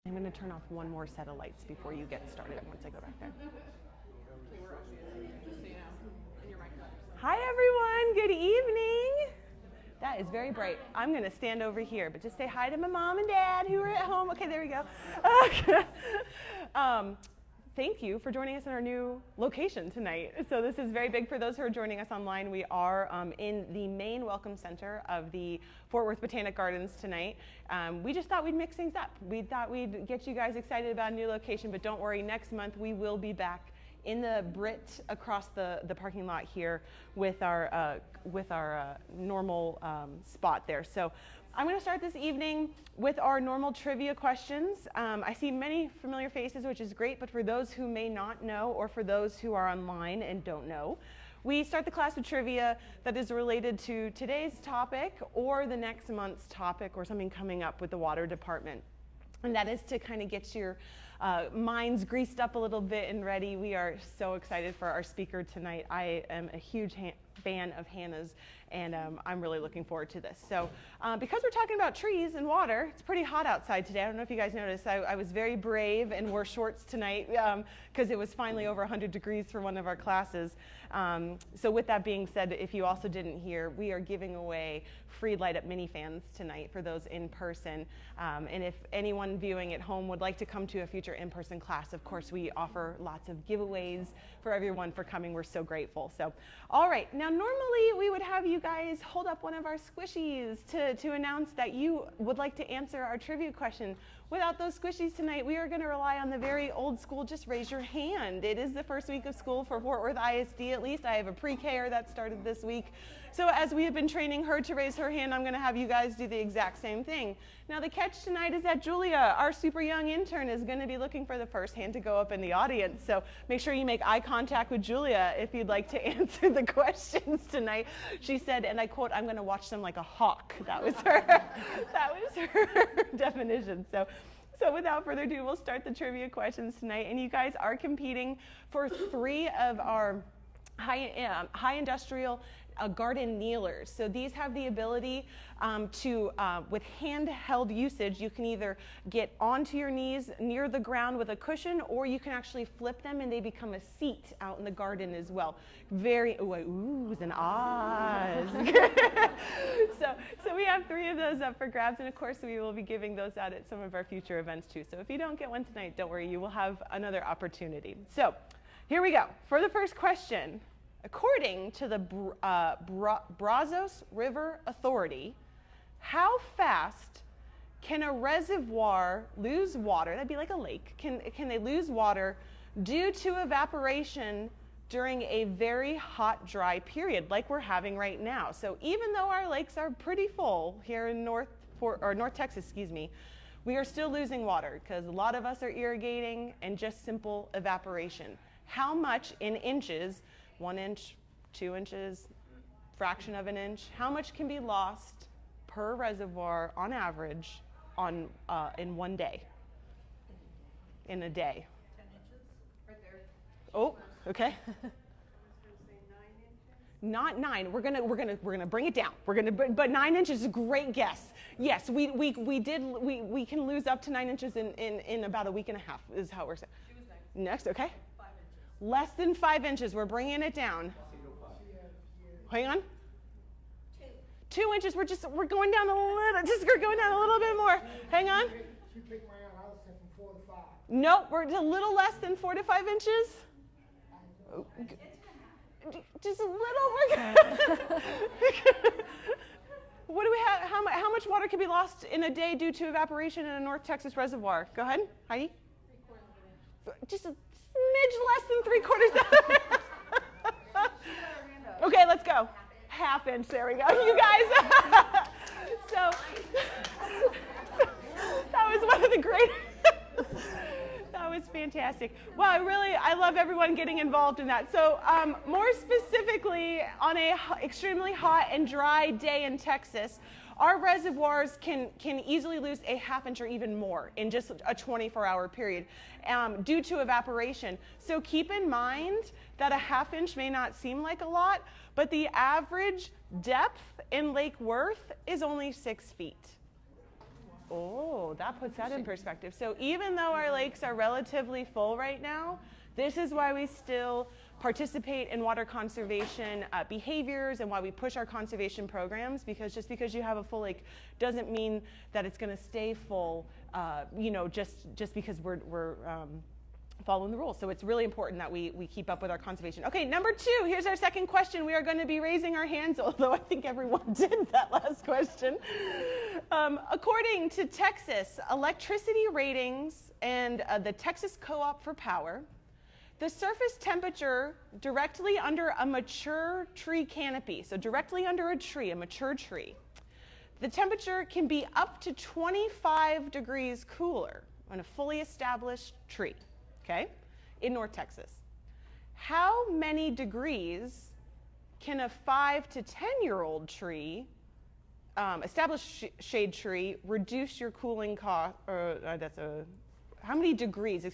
I'm going to turn off one more set of lights before you get started once I go back there. Hi everyone, good evening. That is very bright. I'm going to stand over here, but just say hi to my mom and dad who are at home. Okay, there we go. Thank you for joining us in our new location tonight. So this is very big for those who are joining us online. We are in the main welcome center of the Fort Worth Botanic Gardens tonight. We just thought we'd mix things up. We thought we'd get you guys excited about a new location, but don't worry, next month we will be back in the Brit across the parking lot here with our normal spot there. So I'm going to start this evening with our normal trivia questions. I see many familiar faces, which is great, but for those who may not know, or for those who are online and don't know, we start the class with trivia that is related to today's topic or the next month's topic or something coming up with the water department. And that is to kind of get your minds greased up a little bit and ready. We are so excited for our speaker tonight. I am a huge fan of Hannah's, and I'm really looking forward to this. So because we're talking about trees and water, it's pretty hot outside today. I don't know if you guys noticed. I was very brave and wore shorts tonight because it was finally over 100 degrees for one of our classes. So with that being said, if you also didn't hear, we are giving away free light up mini fans tonight for those in person. And if anyone viewing at home would like to come to a future in-person class, of course, we offer lots of giveaways for everyone for coming. We're so grateful. So, all right. Now, normally we would have you guys hold up one of our squishies to announce that you would like to answer our trivia question. Without those squishies tonight, we are going to rely on the very old school, just raise your hand. It is the first week of school for Fort Worth ISD, at least. I have a pre-K-er that started this week. So as we have been training her to raise her hand, I'm going to have you guys do the exact same thing. Now the catch tonight is that Julia, our super young intern, is going to be looking for the first hand to go up in the audience. So make sure you make eye contact with Julia if you'd like to answer the questions tonight. She said, and I quote, "I'm going to watch them like a hawk." That was her, that was her definition. So without further ado, we'll start the trivia questions tonight. And you guys are competing for 3 of our high industrial garden kneelers. So these have the ability with handheld usage, you can either get onto your knees near the ground with a cushion, or you can actually flip them and they become a seat out in the garden as well. Very, oohs and ahs. So we have 3 of those up for grabs, and of course we will be giving those out at some of our future events too. So if you don't get one tonight, don't worry, you will have another opportunity. So here we go. For the first question, according to the Brazos River Authority, how fast can a reservoir lose water? That'd be like a lake. Can they lose water due to evaporation during a very hot, dry period like we're having right now? So even though our lakes are pretty full here in North Texas, we are still losing water because a lot of us are irrigating and just simple evaporation. How much in inches? 1 inch, 2 inches, fraction of an inch. How much can be lost per reservoir on average in one day? In a day. 10 inches, right there. Oh, okay. Not 9. We're gonna bring it down. But 9 inches is a great guess. Yes, we can lose up to 9 inches in about a week and a half. Is how we're saying. She was Next, okay. 5 inches. Less than 5 inches. We're bringing it down. Hang on. 2 inches. We're going down a little. We're going down a little bit more. Hang on. She picked my out. I was saying from 4 to 5. Nope. We're a little less than 4 to 5 inches. Just a little. What do we have? How much water can be lost in a day due to evaporation in a North Texas reservoir? Go ahead, Heidi. 3/4 of an inch. Just a smidge less than 3/4 of an inch. Okay, let's go. Half inch. There we go. You guys. So that was one of the great. That was fantastic. Well, I love everyone getting involved in that. So more specifically, on a extremely hot and dry day in Texas, our reservoirs can easily lose a half inch or even more in just a 24-hour period due to evaporation. So keep in mind that a half inch may not seem like a lot, but the average depth in Lake Worth is only 6 feet. Oh, that puts that in perspective. So even though our lakes are relatively full right now, this is why we still participate in water conservation behaviors and why we push our conservation programs, because just because you have a full lake doesn't mean that it's going to stay full, just because we're following the rules. So it's really important that we keep up with our conservation. Okay, number 2, here's our second question. We are going to be raising our hands, although I think everyone did that last question. According to Texas electricity ratings and the Texas Co-op for Power, the surface temperature directly under a mature tree canopy, so directly under a tree, a mature tree, the temperature can be up to 25 degrees cooler on a fully established tree, okay, in North Texas. How many degrees can a 5 to 10-year-old tree, established shade tree, reduce your cooling cost? How many degrees,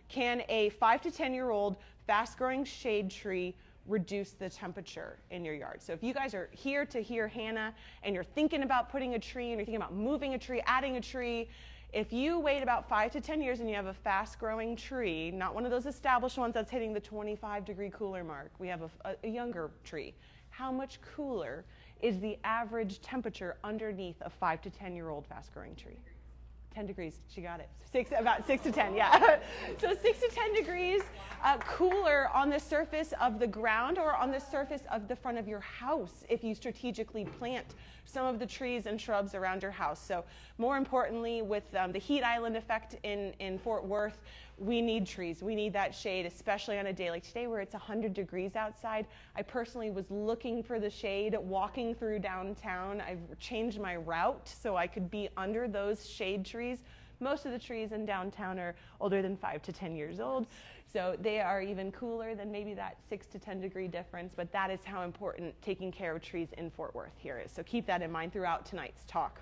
can a 5 to 10-year-old fast-growing shade tree reduce the temperature in your yard? So if you guys are here to hear Hannah and you're thinking about putting a tree and you're thinking about moving a tree, adding a tree, if you wait about 5 to 10 years and you have a fast-growing tree, not one of those established ones that's hitting the 25-degree cooler mark, we have a younger tree, how much cooler is the average temperature underneath a 5 to 10-year-old fast-growing tree? 10 degrees, she got it. About 6 to 10, yeah. So 6 to 10 degrees cooler on the surface of the ground or on the surface of the front of your house if you strategically plant some of the trees and shrubs around your house. So more importantly, with the heat island effect in Fort Worth, we need trees. We need that shade, especially on a day like today where it's 100 degrees outside. I personally was looking for the shade, walking through downtown. I've changed my route so I could be under those shade trees. Most of the trees in downtown are older than 5 to 10 years old, so they are even cooler than maybe that 6 to 10 degree difference, but that is how important taking care of trees in Fort Worth here is. So keep that in mind throughout tonight's talk.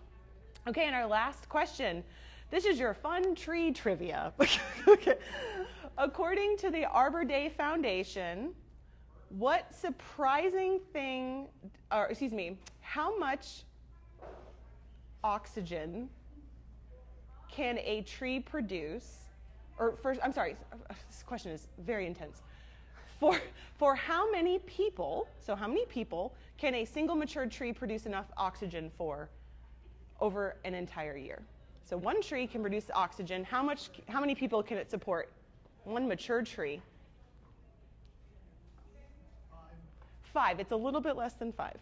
Okay, and our last question. This is your fun tree trivia. Okay. According to the Arbor Day Foundation, what surprising thing, how much oxygen can a tree produce, this question is very intense. For how many people, can a single matured tree produce enough oxygen for over an entire year? So one tree can produce oxygen. How many people can it support? One matured tree. 5. It's a little bit less than 5.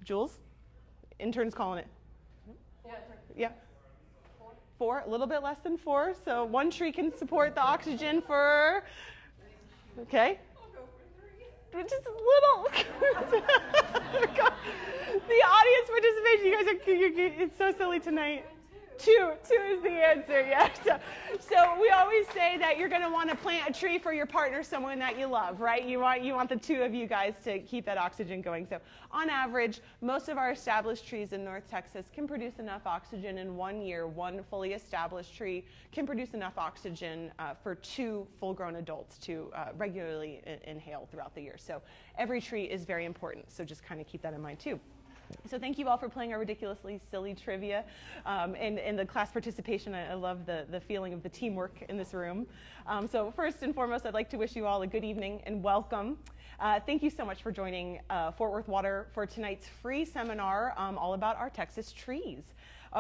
Jules? Intern's calling it. Yeah. 4, a little bit less than 4. So one tree can support the oxygen for, okay. I'll go for 3. Just a little. The audience participation, you guys are, it's so silly tonight. 2 is the answer, yeah. So we always say that you're going to want to plant a tree for your partner, someone that you love, right? You want the 2 of you guys to keep that oxygen going. So on average, most of our established trees in North Texas can produce enough oxygen in 1 year. One fully established tree can produce enough oxygen for 2 full-grown adults to regularly inhale throughout the year. So every tree is very important, so just kind of keep that in mind too. So thank you all for playing our ridiculously silly trivia and the class participation. I love the feeling of the teamwork in this room. So first and foremost, I'd like to wish you all a good evening and welcome. Thank you so much for joining Fort Worth Water for tonight's free seminar all about our Texas trees.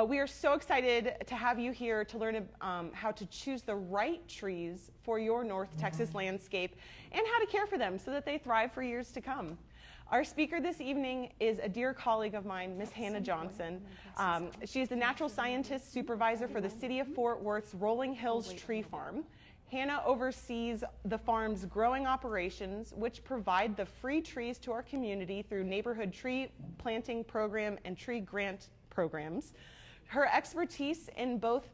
We are so excited to have you here to learn how to choose the right trees for your North Texas landscape and how to care for them so that they thrive for years to come. Our speaker this evening is a dear colleague of mine, Miss Hannah Johnson. She is the Natural Scientist Supervisor for the City of Fort Worth's Rolling Hills Tree Farm. Hannah oversees the farm's growing operations, which provide the free trees to our community through neighborhood tree planting program and tree grant programs. Her expertise in both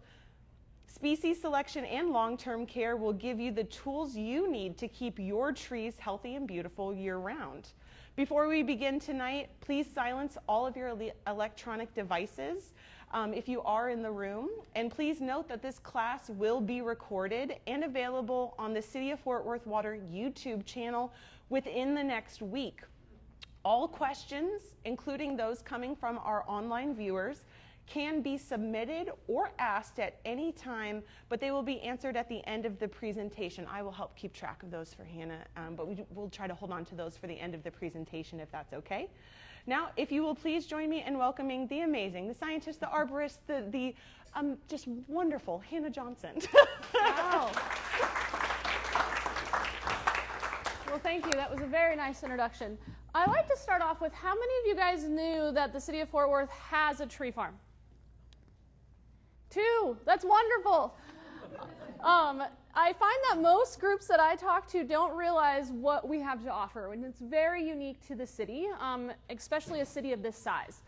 species selection and long-term care will give you the tools you need to keep your trees healthy and beautiful year-round. Before we begin tonight, please silence all of your electronic devices if you are in the room. And please note that this class will be recorded and available on the City of Fort Worth Water YouTube channel within the next week. All questions, including those coming from our online viewers, can be submitted or asked at any time, but they will be answered at the end of the presentation. I will help keep track of those for Hannah, but we'll try to hold on to those for the end of the presentation if that's okay. Now, if you will please join me in welcoming the amazing, the scientist, the arborist, the just wonderful Hannah Johnson. Wow. Well, thank you. That was a very nice introduction. I like to start off with, how many of you guys knew that the city of Fort Worth has a tree farm? 2. That's wonderful. I find that most groups that I talk to don't realize what we have to offer, and it's very unique to the city, especially a city of this size.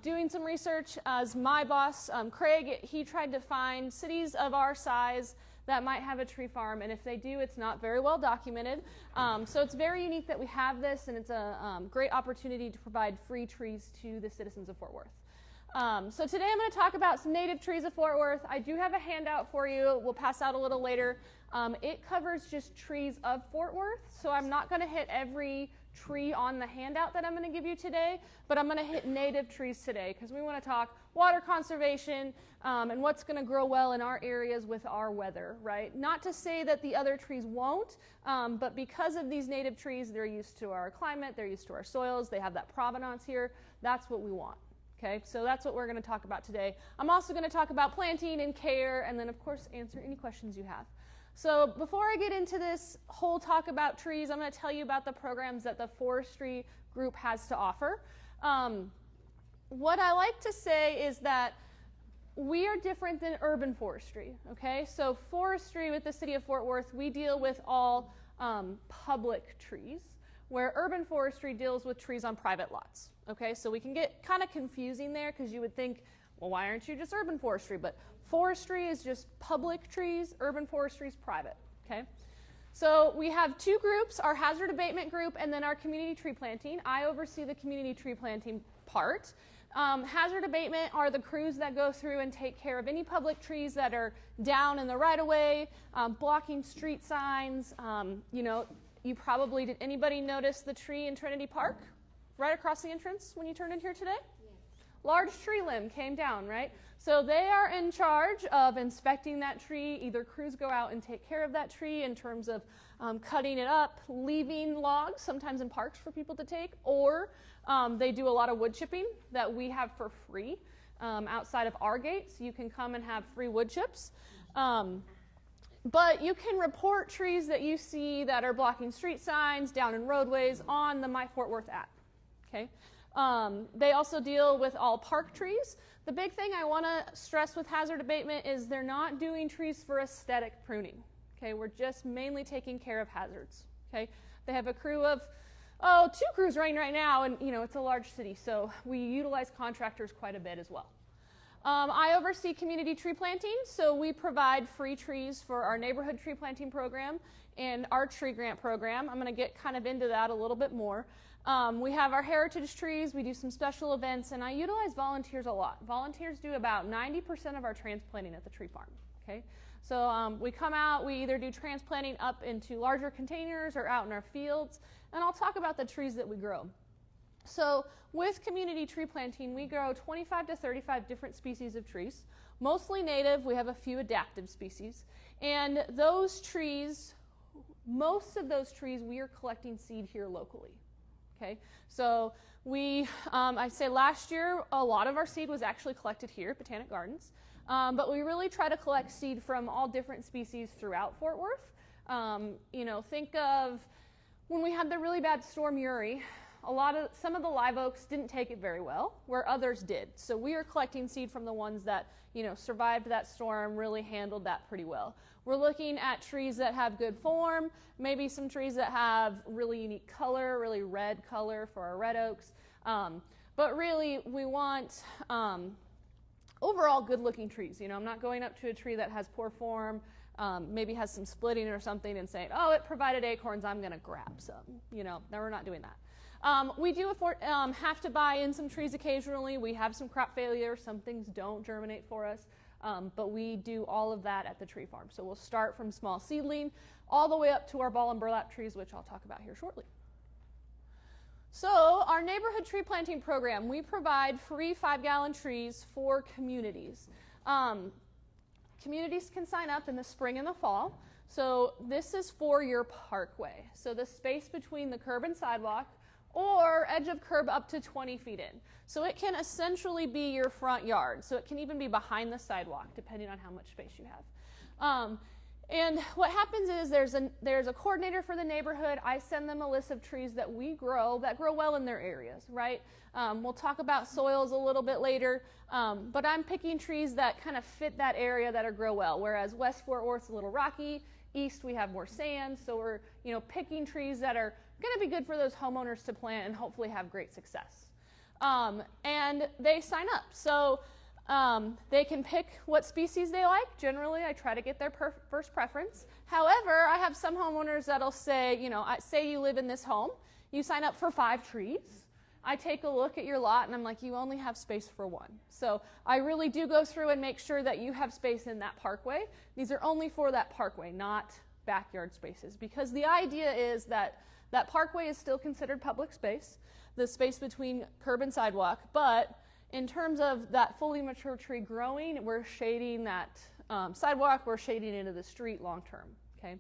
Doing some research as my boss, Craig, he tried to find cities of our size that might have a tree farm, and if they do, it's not very well documented. So it's very unique that we have this, and it's a great opportunity to provide free trees to the citizens of Fort Worth. So today I'm going to talk about some native trees of Fort Worth. I do have a handout for you. We'll pass out a little later. It covers just trees of Fort Worth, so I'm not going to hit every tree on the handout that I'm going to give you today, but I'm going to hit native trees today because we want to talk water conservation and what's going to grow well in our areas with our weather, right? Not to say that the other trees won't, but because of these native trees, they're used to our climate, they're used to our soils, they have that provenance here. That's what we want. Okay, so that's what we're going to talk about today. I'm also going to talk about planting and care, and then of course answer any questions you have. So before I get into this whole talk about trees, I'm going to tell you about the programs that the forestry group has to offer. What I like to say is that we are different than urban forestry, okay? So forestry with the city of Fort Worth, we deal with all public trees, where urban forestry deals with trees on private lots, okay? So we can get kind of confusing there because you would think, well, why aren't you just urban forestry? But forestry is just public trees, urban forestry is private, okay? So we have 2 groups, our hazard abatement group and then our community tree planting. I oversee the community tree planting part. Hazard abatement are the crews that go through and take care of any public trees that are down in the right-of-way, blocking street signs. You know, you probably, did anybody notice the tree in Trinity Park right across the entrance when you turned in here today? Yes. Large tree limb came down, right? So they are in charge of inspecting that tree. Either crews go out and take care of that tree in terms of cutting it up, leaving logs, sometimes in parks for people to take, or they do a lot of wood chipping that we have for free outside of our gates. You can come and have free wood chips. But you can report trees that you see that are blocking street signs, down in roadways, on the My Fort Worth app. Okay. They also deal with all park trees. The big thing I want to stress with hazard abatement is they're not doing trees for aesthetic pruning. Okay, we're just mainly taking care of hazards. Okay, they have a crew of 2 crews running right now, and you know it's a large city, so we utilize contractors quite a bit as well. I oversee community tree planting, so we provide free trees for our neighborhood tree planting program and our tree grant program. I'm going to get kind of into that a little bit more. We have our heritage trees, we do some special events, and I utilize volunteers a lot. Volunteers do about 90% of our transplanting at the tree farm, okay? So we come out, we either do transplanting up into larger containers or out in our fields, and I'll talk about the trees that we grow. So with community tree planting, we grow 25 to 35 different species of trees, mostly native. We have a few adaptive species, and those trees, most of those trees, we are collecting seed here locally. Okay, so we, I say last year, a lot of our seed was actually collected here at Botanic Gardens, but we really try to collect seed from all different species throughout Fort Worth. You know, think of when we had the really bad storm Uri, some of the live oaks didn't take it very well, where others did. So we are collecting seed from the ones that, you know, survived that storm, really handled that pretty well. We're looking at trees that have good form, maybe some trees that have really unique color, really red color for our red oaks. But really, we want overall good-looking trees. You know, I'm not going up to a tree that has poor form, maybe has some splitting or something and saying, oh, it provided acorns, I'm going to grab some. You know, no, we're not doing that. We do have to buy in some trees occasionally. We have some crop failure. Some things don't germinate for us. But we do all of that at the tree farm. So we'll start from small seedling all the way up to our ball and burlap trees, which I'll talk about here shortly. So our neighborhood tree planting program, we provide free 5-gallon trees for communities. Communities can sign up in the spring and the fall. So this is for your parkway. So the space between the curb and sidewalk, or edge of curb up to 20 feet in. So it can essentially be your front yard. So it can even be behind the sidewalk, depending on how much space you have. And what happens is there's a coordinator for the neighborhood. I send them a list of trees that we grow that grow well in their areas, right? We'll talk about soils a little bit later, but I'm picking trees that kind of fit that area that grow well, whereas West Fort Worth's a little rocky. East, we have more sand, so we're picking trees that are going to be good for those homeowners to plant and hopefully have great success. And they sign up. So they can pick what species they like. Generally, I try to get their first preference. However, I have some homeowners that'll say, say you live in this home, you sign up for 5 trees. I take a look at your lot and I'm like, you only have space for 1. So I really do go through and make sure that you have space in that parkway. These are only for that parkway, not backyard spaces, because the idea is that that parkway is still considered public space, the space between curb and sidewalk, but in terms of that fully mature tree growing, we're shading that sidewalk, we're shading into the street long term, okay?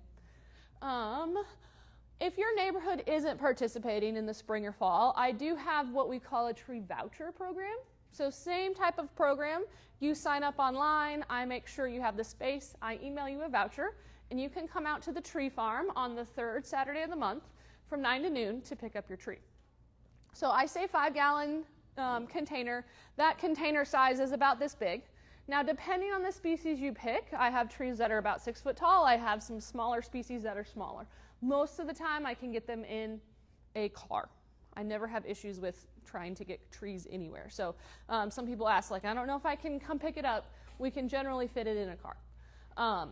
If your neighborhood isn't participating in the spring or fall, I do have what we call a tree voucher program. So same type of program, you sign up online, I make sure you have the space, I email you a voucher, and you can come out to the tree farm on the 3rd Saturday of the month from 9 to noon to pick up your tree. So I say 5-gallon container. That container size is about this big. Now, depending on the species you pick, I have trees that are about 6 foot tall. I have some smaller species that are smaller. Most of the time, I can get them in a car. I never have issues with trying to get trees anywhere. So some people ask, I don't know if I can come pick it up. We can generally fit it in a car.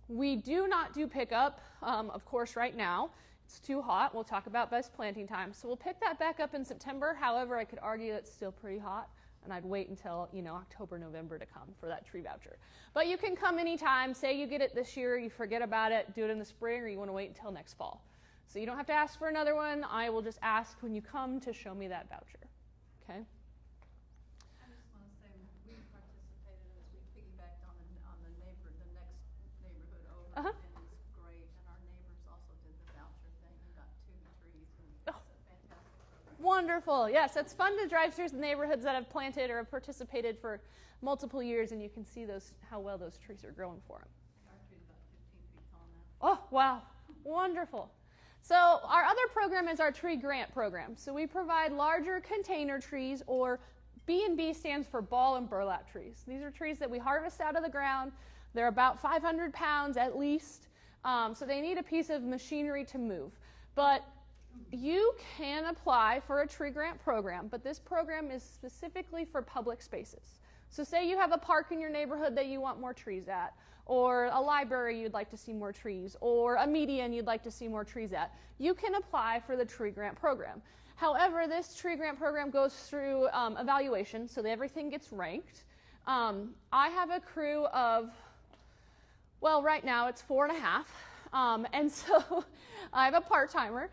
We do not do pickup, of course, right now. It's too hot. We'll talk about best planting time. So we'll pick that back up in September. However, I could argue it's still pretty hot, and I'd wait until, October, November to come for that tree voucher. But you can come anytime. Say you get it this year, you forget about it, do it in the spring, or you want to wait until next fall. So you don't have to ask for another one. I will just ask when you come to show me that voucher. Okay? I just want to say we participated as we piggybacked on the next neighborhood over. Uh-huh. And it's great. And our neighbors also did the voucher thing. We got 2 trees and it's a fantastic program. Wonderful. Yes, it's fun to drive through the neighborhoods that have planted or have participated for multiple years, and you can see how well those trees are growing for them. Our tree's about 15 feet tall now. Oh, wow. Wonderful. So our other program is our tree grant program. So we provide larger container trees, or B&B stands for ball and burlap trees. These are trees that we harvest out of the ground. They're about 500 pounds at least, so they need a piece of machinery to move. But you can apply for a tree grant program, but this program is specifically for public spaces. So say you have a park in your neighborhood that you want more trees at, or a library you'd like to see more trees, or a median you'd like to see more trees at. You can apply for the tree grant program. However, this tree grant program goes through evaluation, so that everything gets ranked. I have a crew of, well, right now it's 4.5. And so I have a part-timer.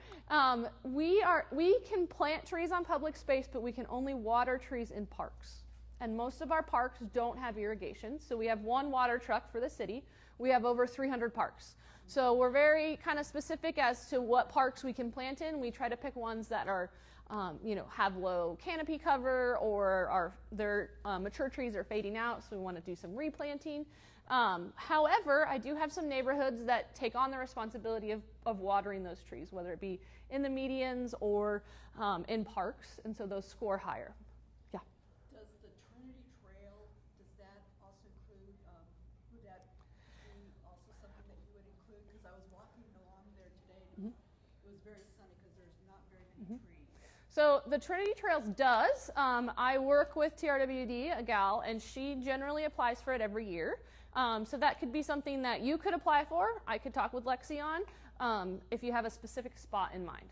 We can plant trees on public space, but we can only water trees in parks. And most of our parks don't have irrigation. So we have 1 water truck for the city. We have over 300 parks. So we're very kind of specific as to what parks we can plant in. We try to pick ones that are, have low canopy cover, or their mature trees are fading out, so we want to do some replanting. However, I do have some neighborhoods that take on the responsibility of watering those trees, whether it be in the medians or in parks, and so those score higher. Yeah. Does the Trinity Trail, does that also include, would that be also something that you would include? Because I was walking along there today, and it was very sunny because there's not very many trees. So the Trinity Trails does. I work with TRWD, a gal, and she generally applies for it every year. So that could be something that you could apply for. I could talk with Lexi on if you have a specific spot in mind.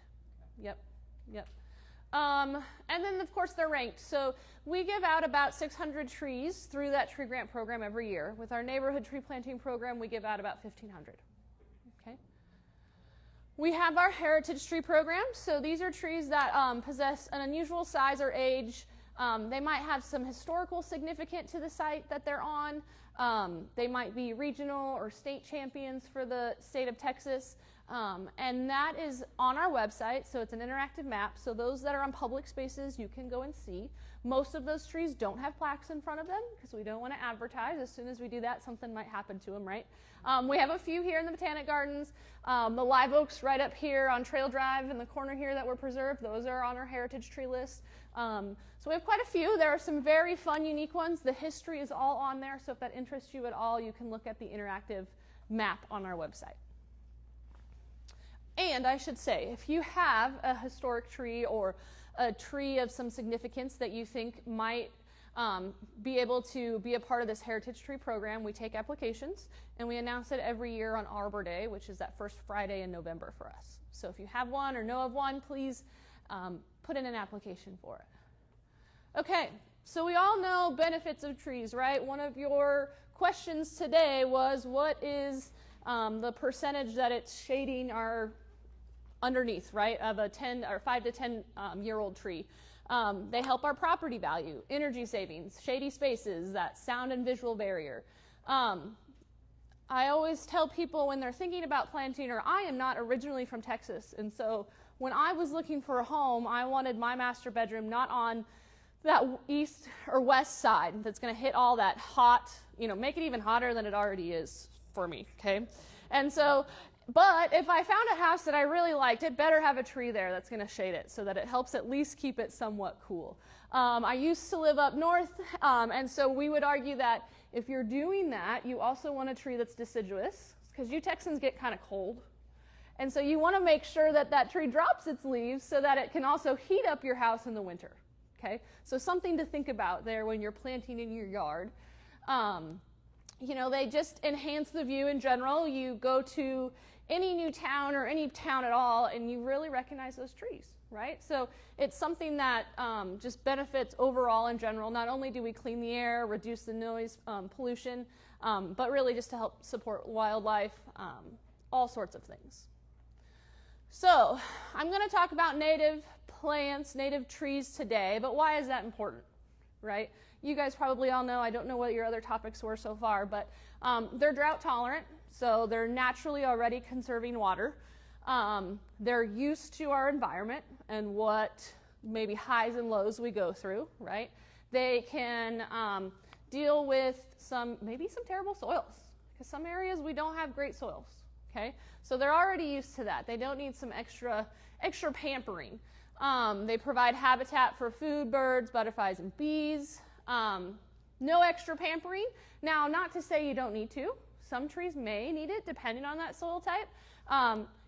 Yep. And then, of course, they're ranked. So we give out about 600 trees through that tree grant program every year. With our neighborhood tree planting program, we give out about 1,500. Okay. We have our heritage tree program. So these are trees that possess an unusual size or age. They might have some historical significance to the site that they're on. They might be regional or state champions for the state of Texas. And that is on our website, so it's an interactive map. So those that are on public spaces, you can go and see. Most of those trees don't have plaques in front of them because we don't want to advertise. As soon as we do that, something might happen to them, right? We have a few here in the Botanic Gardens. The live oaks right up here on Trail Drive in the corner here that were preserved, those are on our heritage tree list. So we have quite a few. There are some very fun, unique ones. The history is all on there, so if that interests you at all, you can look at the interactive map on our website. And I should say, if you have a historic tree or a tree of some significance that you think might be able to be a part of this heritage tree program, we take applications, and we announce it every year on Arbor Day, which is that first Friday in November for us. So if you have one or know of one, please put in an application for it. Okay, so we all know benefits of trees, right? One of your questions today was, what is the percentage that it's shading our underneath, right, of a 10 or 5 to 10 year old tree. They help our property value, energy savings, shady spaces, that sound and visual barrier. I always tell people when they're thinking about planting, or I am not originally from Texas, and so when I was looking for a home, I wanted my master bedroom not on that east or west side that's going to hit all that hot, make it even hotter than it already is for me, okay? And so, but if I found a house that I really liked, it better have a tree there that's going to shade it so that it helps at least keep it somewhat cool. I used to live up north, and so we would argue that if you're doing that, you also want a tree that's deciduous, because you Texans get kind of cold. And so you want to make sure that that tree drops its leaves so that it can also heat up your house in the winter. Okay? So something to think about there when you're planting in your yard. They just enhance the view in general. You go to any new town or any town at all, and you really recognize those trees, right? So it's something that just benefits overall in general. Not only do we clean the air, reduce the noise pollution, but really just to help support wildlife, all sorts of things. So I'm going to talk about native plants, native trees today, but why is that important, right? You guys probably all know, I don't know what your other topics were so far, but they're drought tolerant, so they're naturally already conserving water. They're used to our environment and what maybe highs and lows we go through, right? They can deal with maybe some terrible soils, because some areas we don't have great soils, okay? So they're already used to that. They don't need some extra pampering. They provide habitat for food, birds, butterflies, and bees. No extra pampering. Now, not to say you don't need to. Some trees may need it, depending on that soil type.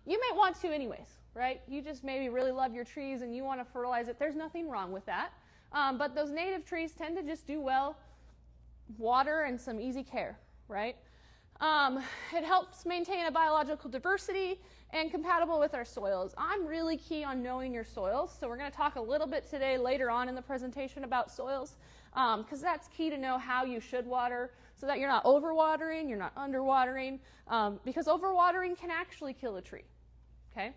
You may want to anyways, right? You just maybe really love your trees and you want to fertilize it. There's nothing wrong with that. But those native trees tend to just do well, water and some easy care, right? It helps maintain a biological diversity and compatible with our soils. I'm really key on knowing your soils, so we're going to talk a little bit today later on in the presentation about soils, because that's key to know how you should water so that you're not overwatering, you're not underwatering, because overwatering can actually kill a tree, okay?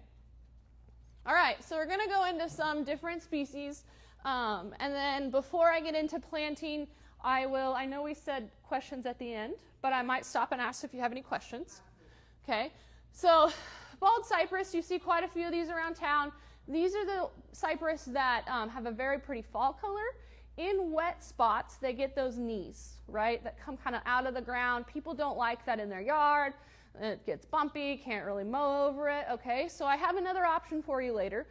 All right, so we're going to go into some different species, and then before I get into planting, I know we said questions at the end, but I might stop and ask if you have any questions. Okay, so bald cypress, you see quite a few of these around town. These are the cypress that have a very pretty fall color. In wet spots, they get those knees, right, that come kind of out of the ground. People don't like that in their yard. It gets bumpy, can't really mow over it, okay? So I have another option for you later,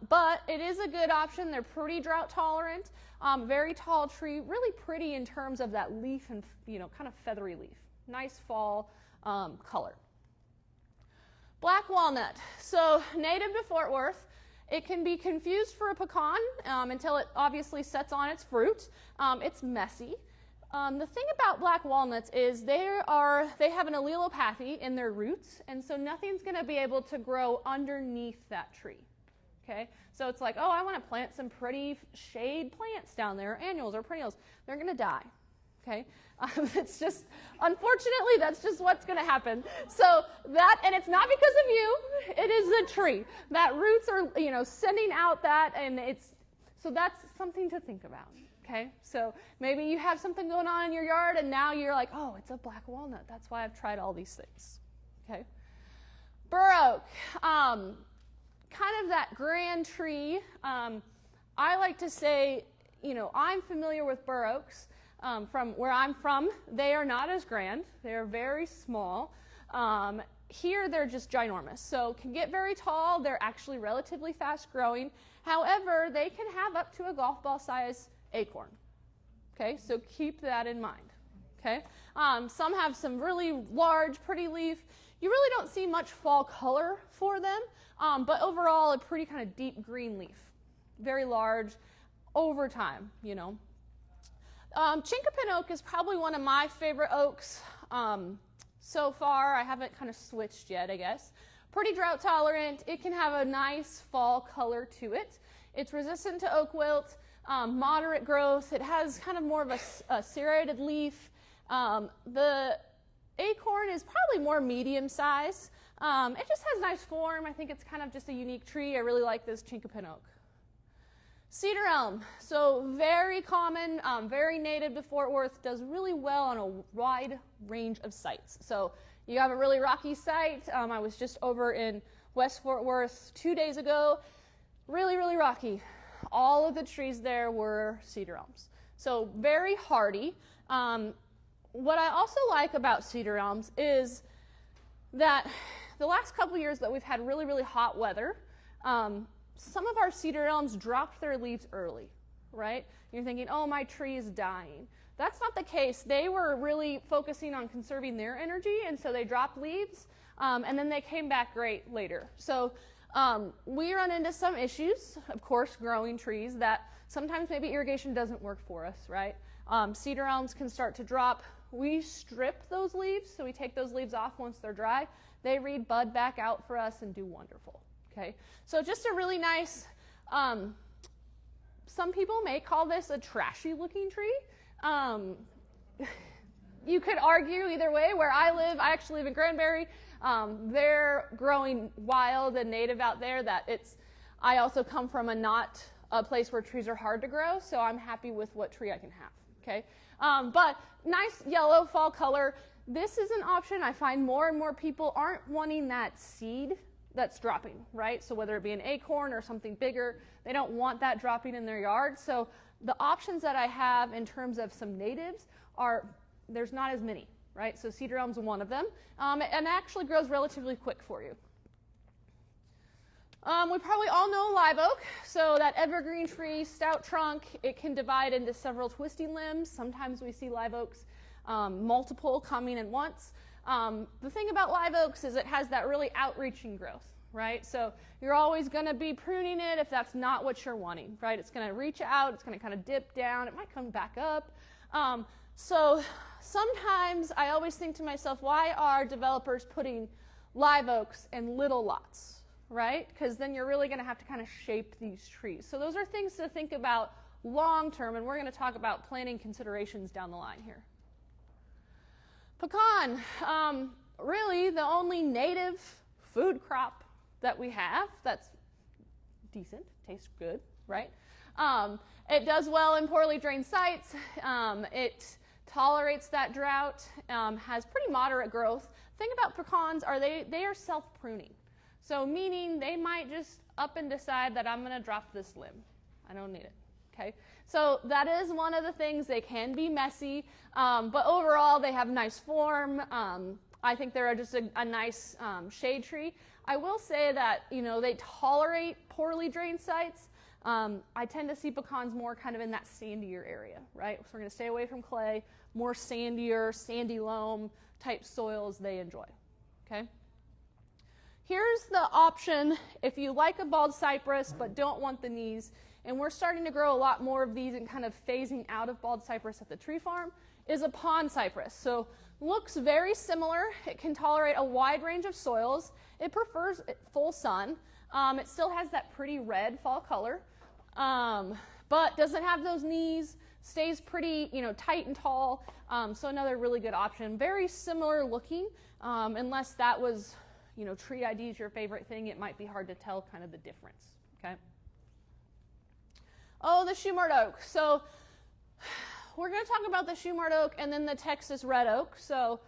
but it is a good option. They're pretty drought tolerant, very tall tree, really pretty in terms of that leaf and, kind of feathery leaf. Nice fall color. Black walnut, so native to Fort Worth. It can be confused for a pecan until it obviously sets on its fruit. It's messy. The thing about black walnuts is they have an allelopathy in their roots, and so nothing's going to be able to grow underneath that tree. Okay, so it's like, oh, I want to plant some pretty shade plants down there, annuals or perennials. They're going to die. okay? It's just, unfortunately, that's just what's going to happen. So that, and it's not because of you, it is the tree. That roots are, you know, sending out that, and it's, so that's something to think about, okay? So maybe you have something going on in your yard, and now you're like, oh, it's a black walnut. That's why I've tried all these things, okay? Bur oak, kind of that grand tree. I like to say, you know, I'm familiar with bur oaks. From where I'm from, they are not as grand. They're very small. Here, they're just ginormous. So can get very tall. They're actually relatively fast growing. However, they can have up to a golf ball size acorn. Okay, so keep that in mind. Okay, some have some really large, pretty leaf. You really don't see much fall color for them, but overall, a pretty kind of deep green leaf. Very large over time, you know. Chinkapin oak is probably one of my favorite oaks so far. I haven't kind of switched yet, I guess. Pretty drought tolerant. It can have a nice fall color to it. It's resistant to oak wilt, moderate growth. It has kind of more of a serrated leaf. The acorn is probably more medium size. It just has nice form. I think it's kind of just a unique tree. I really like this Chinkapin oak. Cedar elm, so very common, very native to Fort Worth, does really well on a wide range of sites. So you have a really rocky site. I was just over in West Fort Worth 2 days ago. Really, really rocky. All of the trees there were cedar elms. So very hardy. What I also like about cedar elms is that the last couple years that we've had really, really hot weather, some of our cedar elms dropped their leaves early, right? You're thinking, oh, my tree is dying. That's not the case. They were really focusing on conserving their energy, and so they dropped leaves, and then they came back great later. So we run into some issues, of course, growing trees, that sometimes maybe irrigation doesn't work for us, right? Cedar elms can start to drop. We strip those leaves, so we take those leaves off once they're dry. They rebud back out for us and do wonderful. Okay, so just a really nice, some people may call this a trashy looking tree. You could argue either way. Where I live, I actually live in Granbury. They're growing wild and native out there. I also come from a place where trees are hard to grow, so I'm happy with what tree I can have. Okay, but nice yellow fall color. This is an option. I find more and more people aren't wanting that seed that's dropping, right? So whether it be an acorn or something bigger, they don't want that dropping in their yard. So the options that I have in terms of some natives there's not as many, right? So cedar elm's one of them, and actually grows relatively quick for you. We probably all know live oak. So that evergreen tree, stout trunk, it can divide into several twisting limbs. Sometimes we see live oaks multiple coming at once. The thing about live oaks is it has that really outreaching growth, right? So you're always going to be pruning it if that's not what you're wanting, right? It's going to reach out, it's going to kind of dip down, it might come back up. So sometimes I always think to myself, why are developers putting live oaks in little lots, right? Because then you're really going to have to kind of shape these trees. So those are things to think about long term, and we're going to talk about planning considerations down the line here. Pecan, really the only native food crop that we have that's decent, tastes good, right? It does well in poorly drained sites. It tolerates that drought, has pretty moderate growth. The thing about pecans are they are self-pruning. So meaning they might just up and decide that I'm going to drop this limb. I don't need it. Okay, so that is one of the things. They can be messy, but overall they have nice form. I think they're just a nice shade tree. I will say that, you know, they tolerate poorly drained sites. I tend to see pecans more kind of in that sandier area, right? So we're going to stay away from clay, more sandier, sandy loam type soils they enjoy. Okay. Here's the option if you like a bald cypress but don't want the knees. And we're starting to grow a lot more of these and kind of phasing out of bald cypress at the tree farm, is a pond cypress. So looks very similar. It can tolerate a wide range of soils. It prefers full sun. It still has that pretty red fall color, but doesn't have those knees, stays pretty, tight and tall. So another really good option. Very similar looking, unless that was, tree ID is your favorite thing. It might be hard to tell kind of the difference. Okay. Oh, the shoe-marked oak. So we're going to talk about the shoe-marked oak and then the Texas red oak. So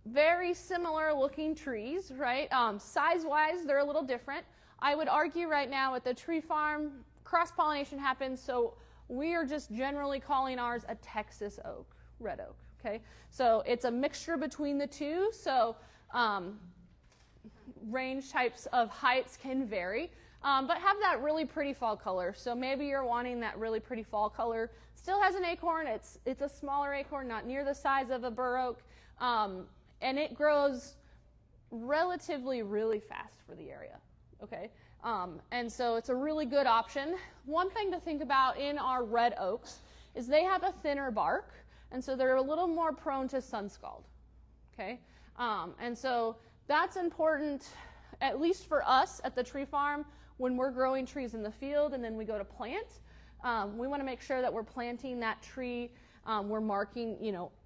very similar looking trees, right? Size-wise, they're a little different. I would argue right now at the tree farm, cross-pollination happens, so we are just generally calling ours a Texas oak, red oak, okay? So it's a mixture between the two, so range types of heights can vary, but have that really pretty fall color. So maybe you're wanting that really pretty fall color. Still has an acorn. It's a smaller acorn, not near the size of a bur oak, and it grows relatively really fast for the area, okay? And so it's a really good option. One thing to think about in our red oaks is they have a thinner bark, and so they're a little more prone to sun scald, okay? And so that's important, at least for us at the tree farm, when we're growing trees in the field and then we go to plant. We want to make sure that we're planting that tree, we're marking,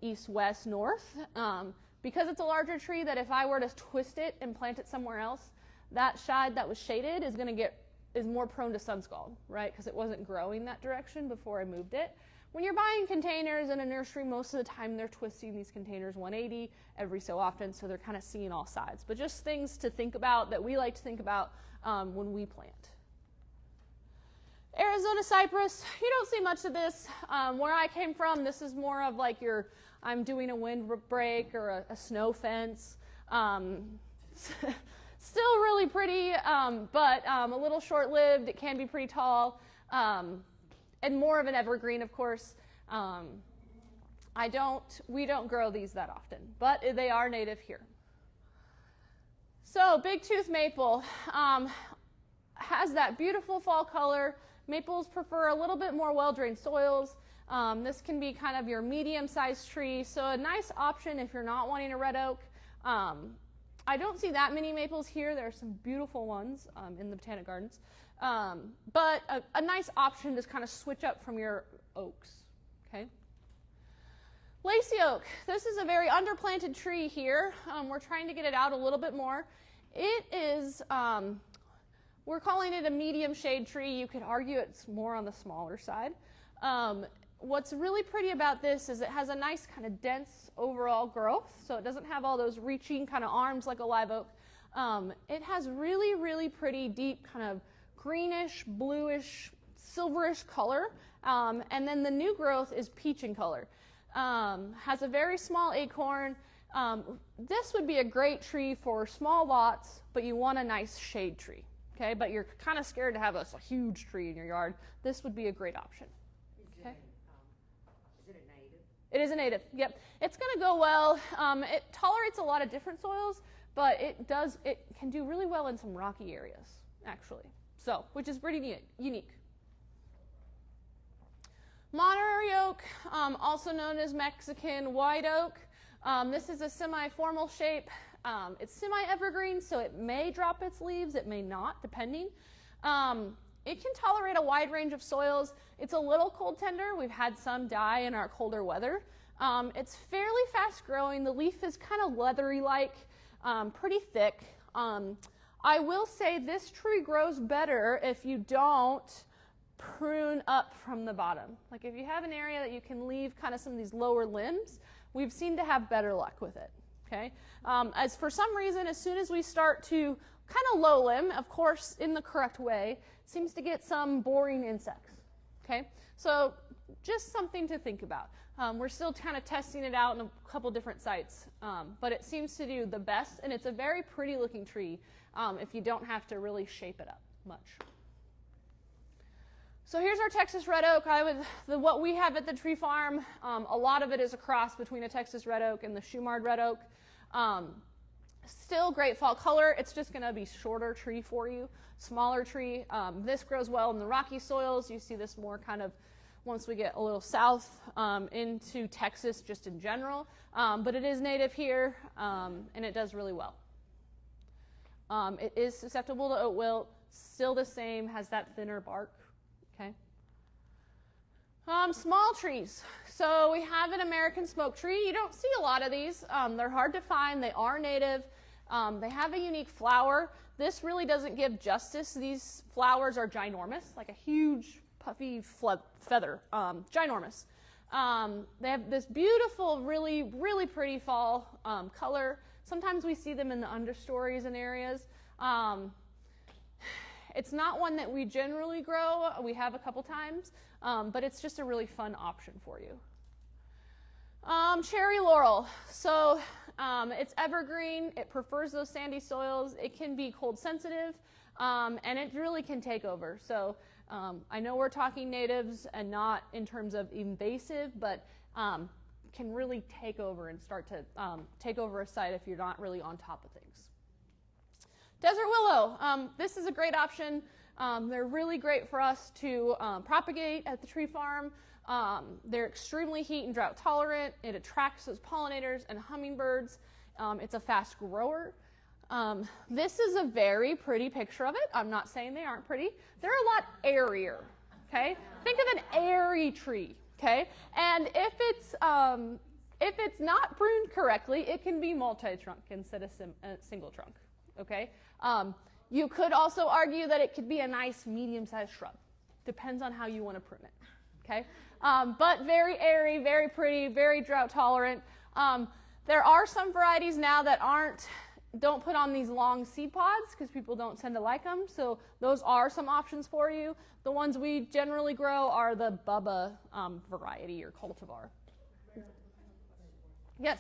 east, west, north, because it's a larger tree that if I were to twist it and plant it somewhere else, that side that was shaded is more prone to sun scald, right? Because it wasn't growing that direction before I moved it. When you're buying containers in a nursery, most of the time they're twisting these containers 180 every so often, so they're kind of seeing all sides. But just things to think about that we like to think about when we plant. Arizona cypress, you don't see much of this. Where I came from, this is more of like I'm doing a windbreak or a snow fence. Still really pretty, but a little short-lived. It can be pretty tall, and more of an evergreen, of course. We don't grow these that often, but they are native here. So big-tooth maple has that beautiful fall color. Maples prefer a little bit more well-drained soils. This can be kind of your medium-sized tree, so a nice option if you're not wanting a red oak. I don't see that many maples here. There are some beautiful ones in the Botanic Gardens. But a nice option to kind of switch up from your oaks, okay? Lacy oak. This is a very underplanted tree here. We're trying to get it out a little bit more. It is, we're calling it a medium shade tree. You could argue it's more on the smaller side. What's really pretty about this is it has a nice kind of dense overall growth, so it doesn't have all those reaching kind of arms like a live oak. It has really, really pretty deep kind of greenish, bluish, silverish color, and then the new growth is peach in color. Has a very small acorn. This would be a great tree for small lots, but you want a nice shade tree, okay? But you're kind of scared to have a huge tree in your yard. This would be a great option. Okay. Is it a native? It is a native, yep. It's going to go well. It tolerates a lot of different soils, but it can do really well in some rocky areas, actually. So, which is pretty unique. Monterey oak, also known as Mexican white oak. This is a semi-formal shape. It's semi-evergreen, so it may drop its leaves, it may not, depending. It can tolerate a wide range of soils. It's a little cold tender. We've had some die in our colder weather. It's fairly fast growing. The leaf is kind of leathery-like, pretty thick. I will say this tree grows better if you don't prune up from the bottom. Like if you have an area that you can leave kind of some of these lower limbs, we've seen to have better luck with it, okay? As for some reason, as soon as we start to kind of low limb, of course, in the correct way, it seems to get some boring insects, okay? So just something to think about. We're still kind of testing it out in a couple different sites, but it seems to do the best, and it's a very pretty looking tree if you don't have to really shape it up much. So here's our Texas red oak. What we have at the tree farm, a lot of it is a cross between a Texas red oak and the shoe-marked red oak. Still great fall color. It's just going to be shorter tree for you, smaller tree. This grows well in the rocky soils. You see this more kind of once we get a little south into Texas just in general. But it is native here, and it does really well. It is susceptible to oat wilt. Still the same, has that thinner bark. Okay. Small trees. So we have an American smoke tree. You don't see a lot of these. They're hard to find. They are native. They have a unique flower. This really doesn't give justice. These flowers are ginormous, like a huge puffy feather. Ginormous. They have this beautiful, really, really pretty fall color. Sometimes we see them in the understories and areas. It's not one that we generally grow. We have a couple times, but it's just a really fun option for you. Cherry laurel. So it's evergreen. It prefers those sandy soils. It can be cold sensitive, and it really can take over. So I know we're talking natives and not in terms of invasive, but can really take over and start to take over a site if you're not really on top of things. Desert willow. This is a great option. They're really great for us to propagate at the tree farm. They're extremely heat and drought tolerant. It attracts those pollinators and hummingbirds. It's a fast grower. This is a very pretty picture of it. I'm not saying they aren't pretty. They're a lot airier, okay? Think of an airy tree, okay? And if it's not pruned correctly, it can be multi-trunk instead of single trunk, okay? You could also argue that it could be a nice medium-sized shrub. Depends on how you want to prune it, okay? But very airy, very pretty, very drought tolerant. There are some varieties now that don't put on these long seed pods because people don't tend to like them. So those are some options for you. The ones we generally grow are the Bubba variety or cultivar. Yes?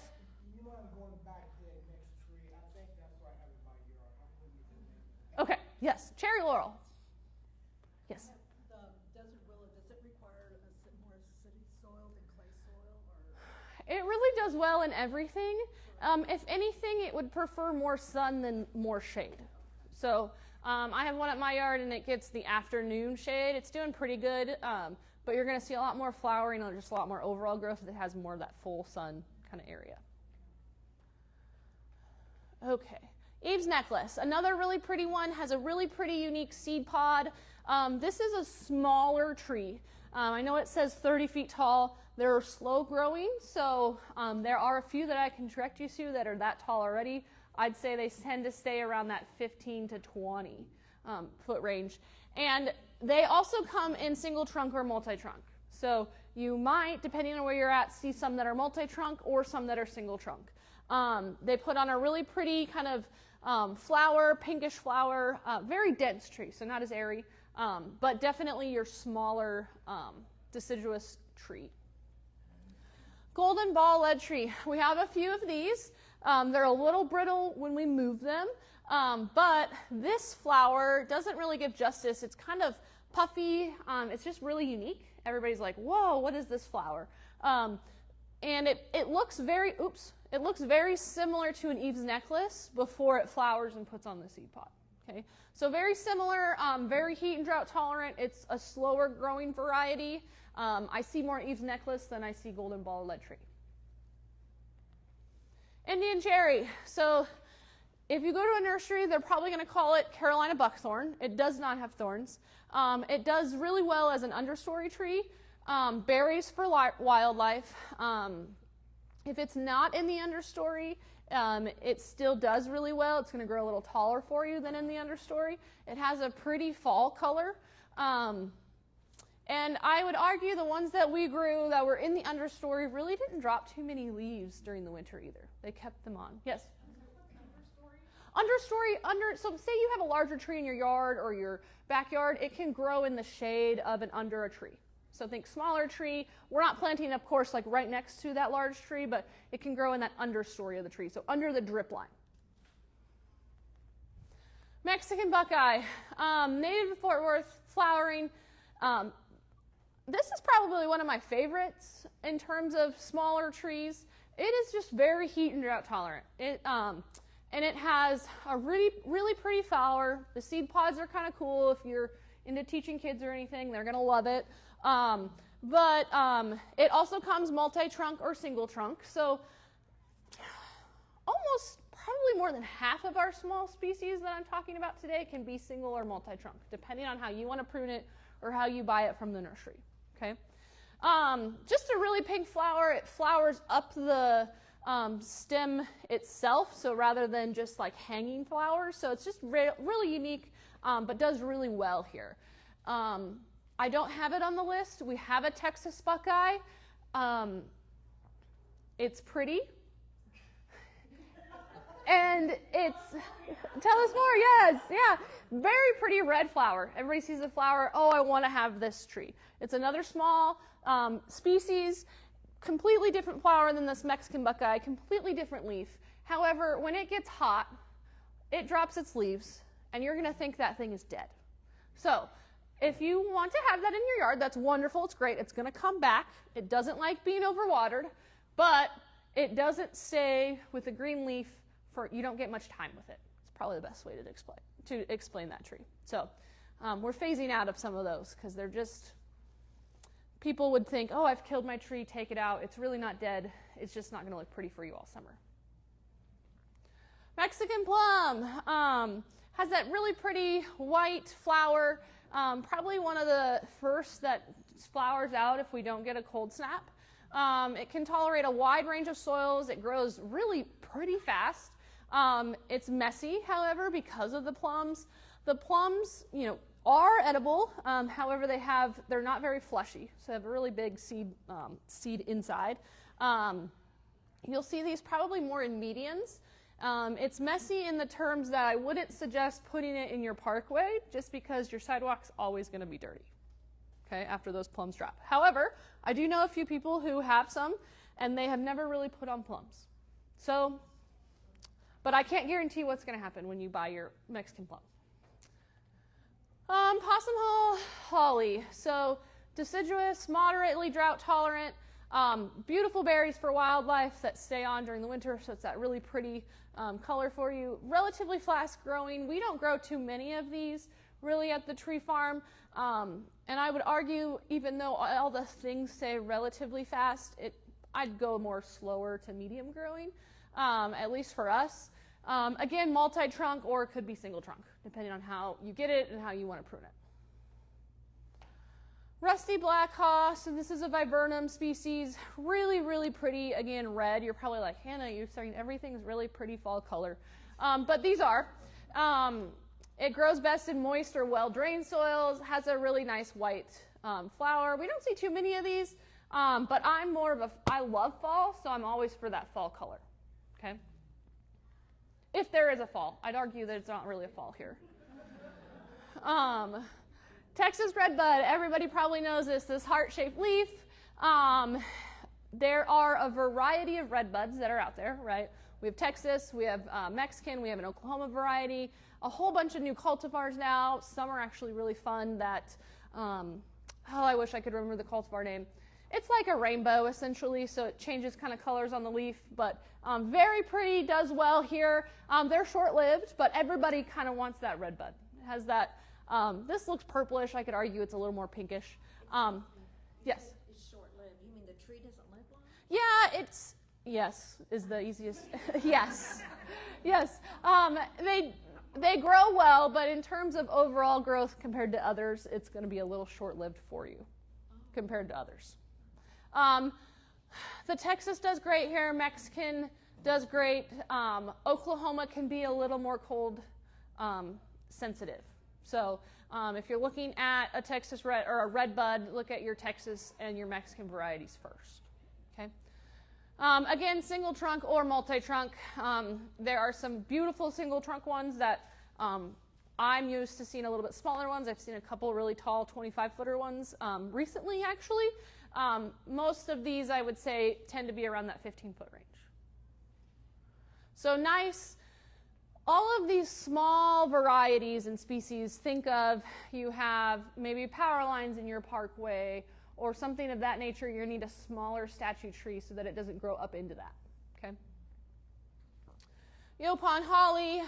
You know I'm going back to the next tree. I think that's why I have it by yard. I'm putting it in there. Okay, yes. Cherry laurel. Yes? The desert willow, does it require more acidic soil than clay soil? Or? It really does well in everything. If anything, it would prefer more sun than more shade. So I have one at my yard, and it gets the afternoon shade. It's doing pretty good, but you're going to see a lot more flowering and just a lot more overall growth that has more of that full sun kind of area. Okay, Eve's necklace, another really pretty one, has a really pretty unique seed pod. This is a smaller tree. I know it says 30 feet tall. They're slow growing, so there are a few that I can direct you to that are that tall already. I'd say they tend to stay around that 15 to 20 foot range. And they also come in single trunk or multi-trunk. So you might, depending on where you're at, see some that are multi-trunk or some that are single trunk. They put on a really pretty kind of flower, pinkish flower, very dense tree, so not as airy, but definitely your smaller deciduous tree. Golden ball lead tree. We have a few of these. They're a little brittle when we move them, but this flower doesn't really give justice. It's kind of puffy. It's just really unique. Everybody's like, whoa, what is this flower? And it looks very similar to an Eve's necklace before it flowers and puts on the seed pod. Okay, so very similar, very heat and drought tolerant. It's a slower growing variety. I see more Eve's necklace than I see golden ball lead tree. Indian cherry. So if you go to a nursery, they're probably going to call it Carolina buckthorn. It does not have thorns. It does really well as an understory tree. Berries for wildlife. If it's not in the understory, it still does really well. It's going to grow a little taller for you than in the understory. It has a pretty fall color. And I would argue the ones that we grew that were in the understory really didn't drop too many leaves during the winter either. They kept them on. Yes? Understory, so say you have a larger tree in your yard or your backyard, it can grow in the shade of and under a tree. So think smaller tree. We're not planting, of course, like right next to that large tree, but it can grow in that understory of the tree, so under the drip line. Mexican buckeye, native to Fort Worth, flowering. This is probably one of my favorites in terms of smaller trees. It is just very heat and drought tolerant. And it has a really, really pretty flower. The seed pods are kind of cool. If you're into teaching kids or anything, they're going to love it. But it also comes multi-trunk or single trunk. So almost probably more than half of our small species that I'm talking about today can be single or multi-trunk, depending on how you want to prune it or how you buy it from the nursery. Okay. Just a really pink flower. It flowers up the stem itself, so rather than just like hanging flowers. So it's just really unique, but does really well here. I don't have it on the list. We have a Texas buckeye. It's pretty. And it's, tell us more, yes, yeah. Very pretty red flower. Everybody sees the flower, oh, I want to have this tree. It's another small species, completely different flower than this Mexican buckeye, completely different leaf. However, when it gets hot, it drops its leaves, and you're going to think that thing is dead. So, if you want to have that in your yard, that's wonderful, it's great, it's going to come back. It doesn't like being overwatered, but it doesn't stay with the green leaf. You don't get much time with it. It's probably the best way to explain that tree. So we're phasing out of some of those because they're just, people would think, oh, I've killed my tree, take it out. It's really not dead. It's just not going to look pretty for you all summer. Mexican plum has that really pretty white flower, probably one of the first that flowers out if we don't get a cold snap. It can tolerate a wide range of soils. It grows really pretty fast. It's messy, however, because of the plums. The plums, are edible. However, they're not very fleshy, so they have a really big seed inside. You'll see these probably more in medians. It's messy in the terms that I wouldn't suggest putting it in your parkway, just because your sidewalk's always going to be dirty, okay, after those plums drop. However, I do know a few people who have some, and they have never really put on plums. So, but I can't guarantee what's going to happen when you buy your Mexican plum. Possum holly. So deciduous, moderately drought tolerant, beautiful berries for wildlife that stay on during the winter, so it's that really pretty color for you. Relatively fast growing. We don't grow too many of these really at the tree farm, and I would argue, even though all the things say relatively fast, I'd go more slower to medium growing, at least for us. Again, multi-trunk, or it could be single trunk, depending on how you get it and how you want to prune it. Rusty black haw, so this is a viburnum species, really, really pretty, again, red. You're probably like, Hannah, you're saying everything's really pretty fall color. But these are. It grows best in moist or well-drained soils, has a really nice white flower. We don't see too many of these, but I'm more of I love fall, so I'm always for that fall color, okay? If there is a fall. I'd argue that it's not really a fall here. Texas redbud, everybody probably knows this heart-shaped leaf. There are a variety of redbuds that are out there, right? We have Texas, we have Mexican, we have an Oklahoma variety, a whole bunch of new cultivars now. Some are actually really fun that, I wish I could remember the cultivar name. It's like a rainbow, essentially, so it changes kind of colors on the leaf, but very pretty, does well here. They're short-lived, but everybody kind of wants that redbud. It has that, this looks purplish. I could argue it's a little more pinkish. Yes? It's short-lived. You mean the tree doesn't live long? Yeah, yes, is the easiest. Yes, yes. They grow well, but in terms of overall growth compared to others, it's going to be a little short-lived for you compared to others. The Texas does great here. Mexican does great. Oklahoma can be a little more cold sensitive. So if you're looking at a Texas red or a red bud, look at your Texas and your Mexican varieties first. Okay. Again, single trunk or multi-trunk. There are some beautiful single trunk ones that I'm used to seeing a little bit smaller ones. I've seen a couple really tall 25-footer ones recently, actually. Most of these, I would say, tend to be around that 15-foot range. So nice. All of these small varieties and species, think of you have maybe power lines in your parkway or something of that nature. You need a smaller statue tree so that it doesn't grow up into that. Okay. Yaupon holly,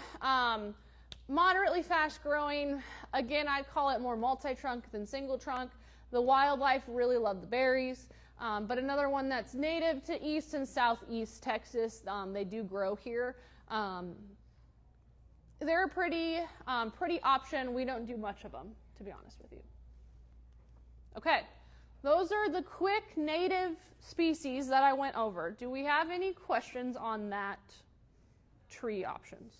moderately fast growing. Again, I'd call it more multi-trunk than single trunk. The wildlife really love the berries, but another one that's native to East and Southeast Texas, they do grow here. They're a pretty option. We don't do much of them, to be honest with you. Okay, Those are the quick native species that I went over. Do we have any questions on that tree options?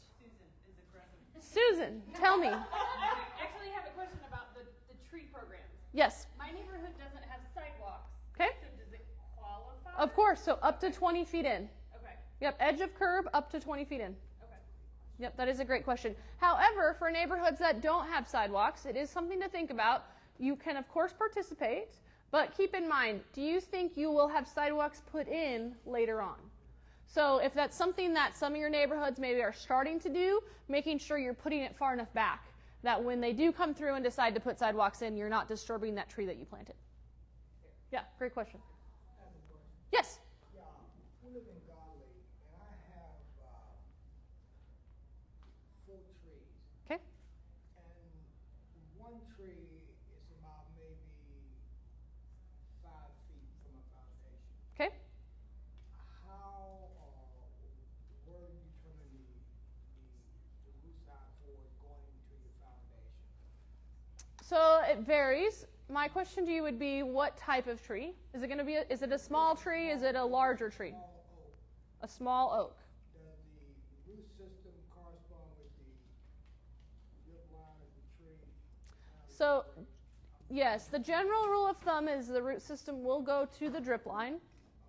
Susan, tell me. I actually have a question about the tree programs. Yes. My neighborhood doesn't have sidewalks. Okay. So does it qualify? Of course, so up to 20 feet in. Okay. Yep, edge of curb up to 20 feet in. Okay. Yep, that is a great question. However, for neighborhoods that don't have sidewalks, it is something to think about. You can, of course, participate, but keep in mind, do you think you will have sidewalks put in later on? So if that's something that some of your neighborhoods maybe are starting to do, making sure you're putting it far enough back that when they do come through and decide to put sidewalks in, you're not disturbing that tree that you planted. Yeah, great question. Yes? Yeah, we live in Godley, and I have 4 trees. Okay. And one tree is about maybe 5 feet from a foundation. Okay. How where do you determine the root side for going into your foundation? So it varies. My question to you would be, what type of tree? Is it going to be? Is it a small tree? Is it a larger tree? Small oak. A small oak. Does the root system correspond with the lip line of the tree? So, yes, the general rule of thumb is the root system will go to the drip line.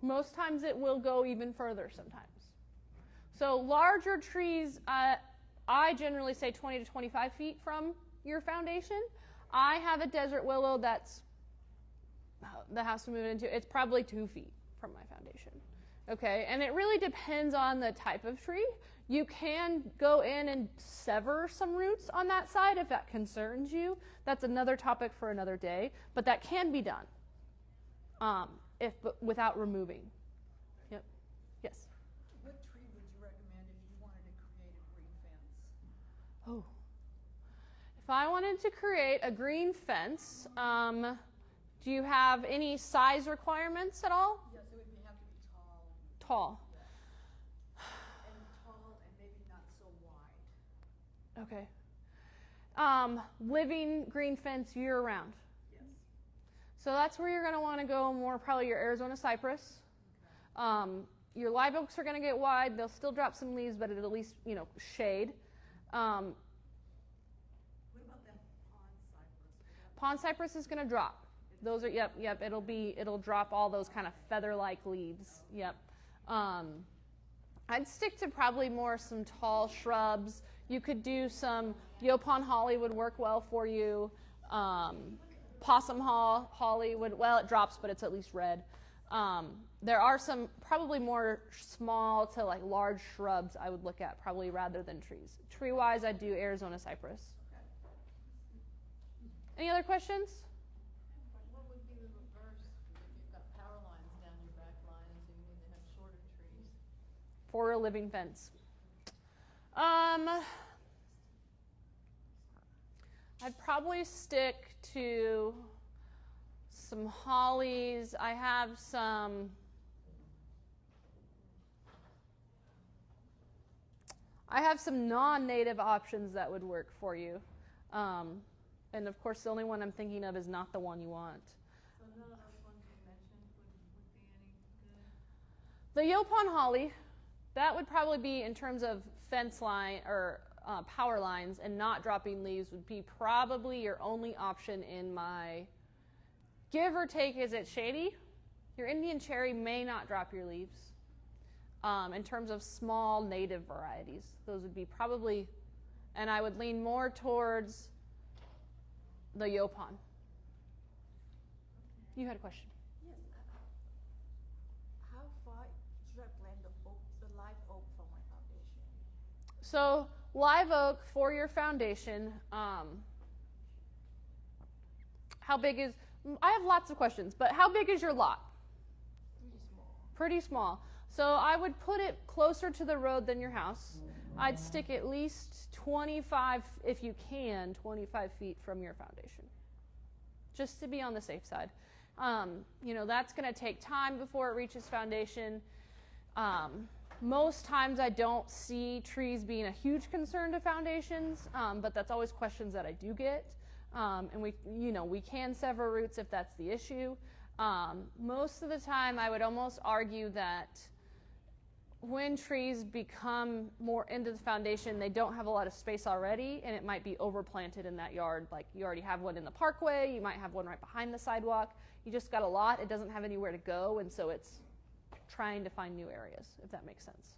Most times it will go even further sometimes. So larger trees, I generally say 20 to 25 feet from your foundation. I have a desert willow that's the house we moved into. It's probably 2 feet from my foundation. Okay, and it really depends on the type of tree. You can go in and sever some roots on that side if that concerns you. That's another topic for another day, but that can be done but without removing. Yep. Yes. What tree would you recommend if you wanted to create a green fence? Oh. If I wanted to create a green fence, do you have any size requirements at all? Yes, it would have to be tall. Tall. And tall and maybe not so wide. Okay. Living green fence year round. Yes. So that's where you're going to want to go more, probably your Arizona cypress. Your live oaks are going to get wide. They'll still drop some leaves, but it'll at least, shade. What about that pond cypress? Pond cypress is going to drop. Those are, yep, it'll drop all those kind of feather-like leaves. Yep. I'd stick to probably more some tall shrubs. You could do some, Yopon holly would work well for you. Possum holly would, well, it drops, but it's at least red. There are some probably more small to like large shrubs I would look at probably rather than trees. Tree-wise, I'd do Arizona cypress. Any other questions? What would be the reverse if you've got power lines down your back lines and you need to have shorter trees? For a living fence. I'd probably stick to some hollies. I have some non-native options that would work for you. And of course, the only one I'm thinking of is not the one you want. So none of those ones you mentioned would be any good? The Yopon holly, that would probably be in terms of fence line or power lines and not dropping leaves would be probably your only option in my give or take. Is it shady? Your Indian cherry may not drop your leaves. In terms of small native varieties, those would be probably, and I would lean more towards the Yopon. You had a question. Yes. How far should I plant the live oak for my foundation? So live oak for your foundation, how big is, I have lots of questions, but how big is your lot? Pretty small. Pretty small. So I would put it closer to the road than your house. I'd stick at least 25, if you can, 25 feet from your foundation, just to be on the safe side. That's going to take time before it reaches foundation. Most times I don't see trees being a huge concern to foundations, but that's always questions that I do get. And we can sever roots if that's the issue. Most of the time, I would almost argue that when trees become more into the foundation, they don't have a lot of space already, and it might be overplanted in that yard. Like you already have one in the parkway, you might have one right behind the sidewalk. You just got a lot, it doesn't have anywhere to go, and so it's trying to find new areas, if that makes sense.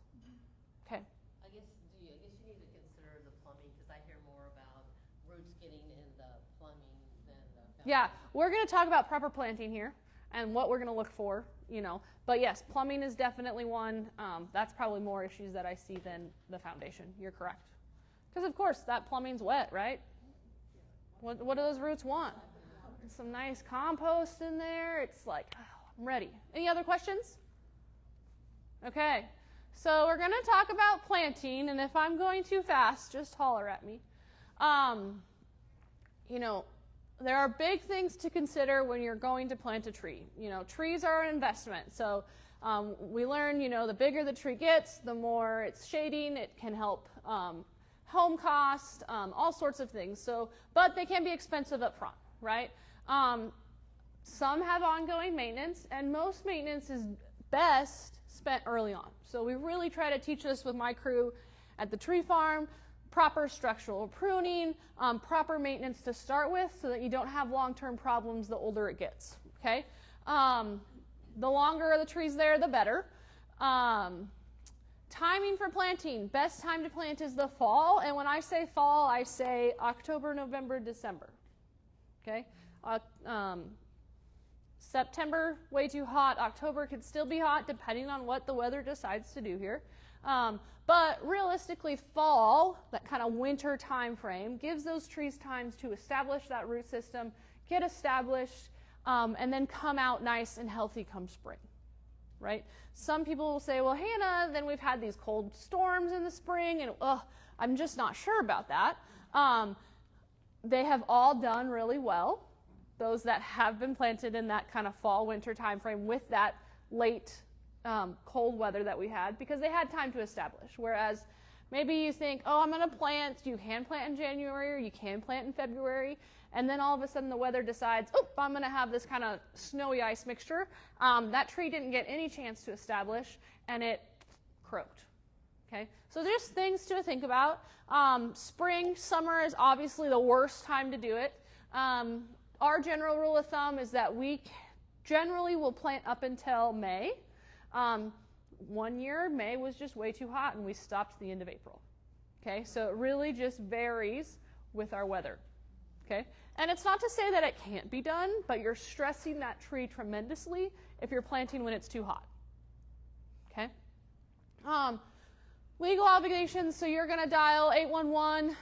Okay. I guess you need to consider the plumbing, because I hear more about roots getting in the plumbing than the foundation. Yeah, we're going to talk about proper planting here and what we're going to look for, you know. But yes, plumbing is definitely one. That's probably more issues that I see than the foundation. You're correct. Because, of course, that plumbing's wet, right? What do those roots want? Some nice compost in there. It's like, oh, I'm ready. Any other questions? Okay. So we're going to talk about planting, and if I'm going too fast, just holler at me. You know, there are big things to consider when you're going to plant a tree. You know, trees are an investment. So we learn, you know, the bigger the tree gets, the more it's shading. It can help home cost, all sorts of things. So, but they can be expensive up front, right? Some have ongoing maintenance, and most maintenance is best spent early on. So we really try to teach this with my crew at the tree farm. Proper structural pruning, proper maintenance to start with so that you don't have long-term problems the older it gets, okay? The longer the tree's there, the better. Timing for planting. Best time to plant is the fall, and when I say fall, I say October, November, December, okay? September, way too hot. October could still be hot depending on what the weather decides to do here. But realistically, fall, that kind of winter time frame, gives those trees times to establish that root system, get established, and then come out nice and healthy come spring, right? Some people will say, well, Hannah, then we've had these cold storms in the spring, and I'm just not sure about that. They have all done really well, those that have been planted in that kind of fall, winter time frame with that late cold weather that we had, because they had time to establish. Whereas maybe you think, oh, I'm going to plant, you can plant in January or you can plant in February, and then all of a sudden the weather decides, oh, I'm going to have this kind of snowy ice mixture. That tree didn't get any chance to establish, and it croaked. Okay, so there's things to think about. Spring, summer is obviously the worst time to do it. Our general rule of thumb is that we generally will plant up until May. One year, May was just way too hot, and we stopped the end of April. Okay, so it really just varies with our weather. Okay, and it's not to say that it can't be done, but you're stressing that tree tremendously if you're planting when it's too hot. Okay, legal obligations. So you're going to dial 811.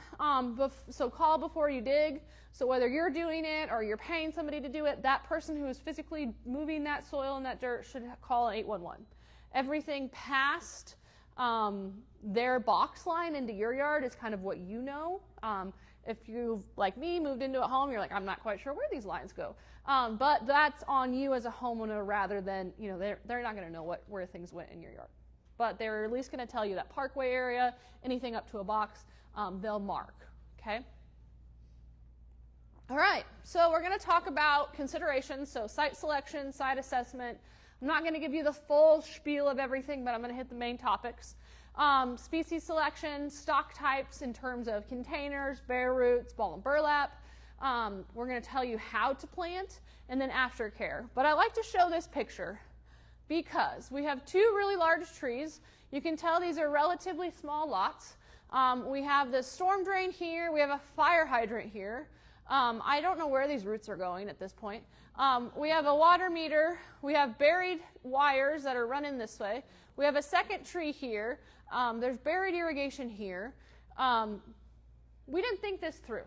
So call before you dig. So whether you're doing it or you're paying somebody to do it, that person who is physically moving that soil and that dirt should call 811. Everything past their box line into your yard is kind of what you know. If you've, like me, moved into a home, you're like, I'm not quite sure where these lines go. But that's on you as a homeowner rather than, you know, they're not going to know where things went in your yard. But they're at least going to tell you that parkway area, anything up to a box, they'll mark, okay? All right, so we're going to talk about considerations, so site selection, site assessment. I'm not going to give you the full spiel of everything, but I'm going to hit the main topics. Species selection, stock types in terms of containers, bare roots, ball and burlap. We're going to tell you how to plant, and then aftercare. But I like to show this picture because we have two really large trees. You can tell these are relatively small lots. We have the storm drain here. We have a fire hydrant here. I don't know where these roots are going at this point. We have a water meter. We have buried wires that are running this way. We have a second tree here. There's buried irrigation here. We didn't think this through.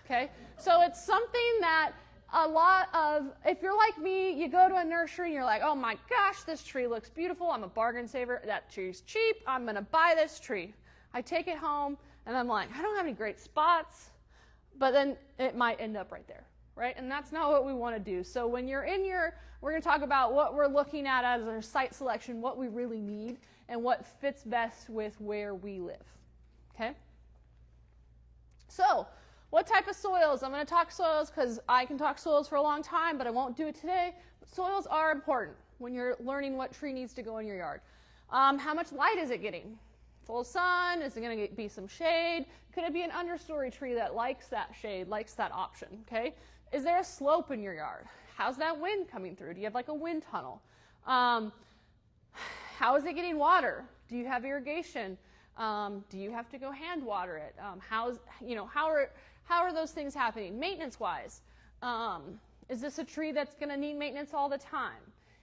Okay? So it's something that a lot of, if you're like me, you go to a nursery and you're like, oh my gosh, this tree looks beautiful. I'm a bargain saver. That tree's cheap. I'm going to buy this tree. I take it home and I'm like, I don't have any great spots. But then it might end up right there, right? And that's not what we want to do. So when you're in we're going to talk about what we're looking at as our site selection, what we really need, and what fits best with where we live, okay? So What type of soils? I'm going to talk soils because I can talk soils for a long time, but I won't do it today. But soils are important when you're learning what tree needs to go in your yard. How much light is it getting? Full sun? Is it going to be some shade? Could it be an understory tree that likes that shade, likes that option? Okay. Is there a slope in your yard? How's that wind coming through? Do you have like a wind tunnel? How is it getting water? Do you have irrigation? Do you have to go hand water it? How are those things happening? Maintenance-wise, is this a tree that's going to need maintenance all the time?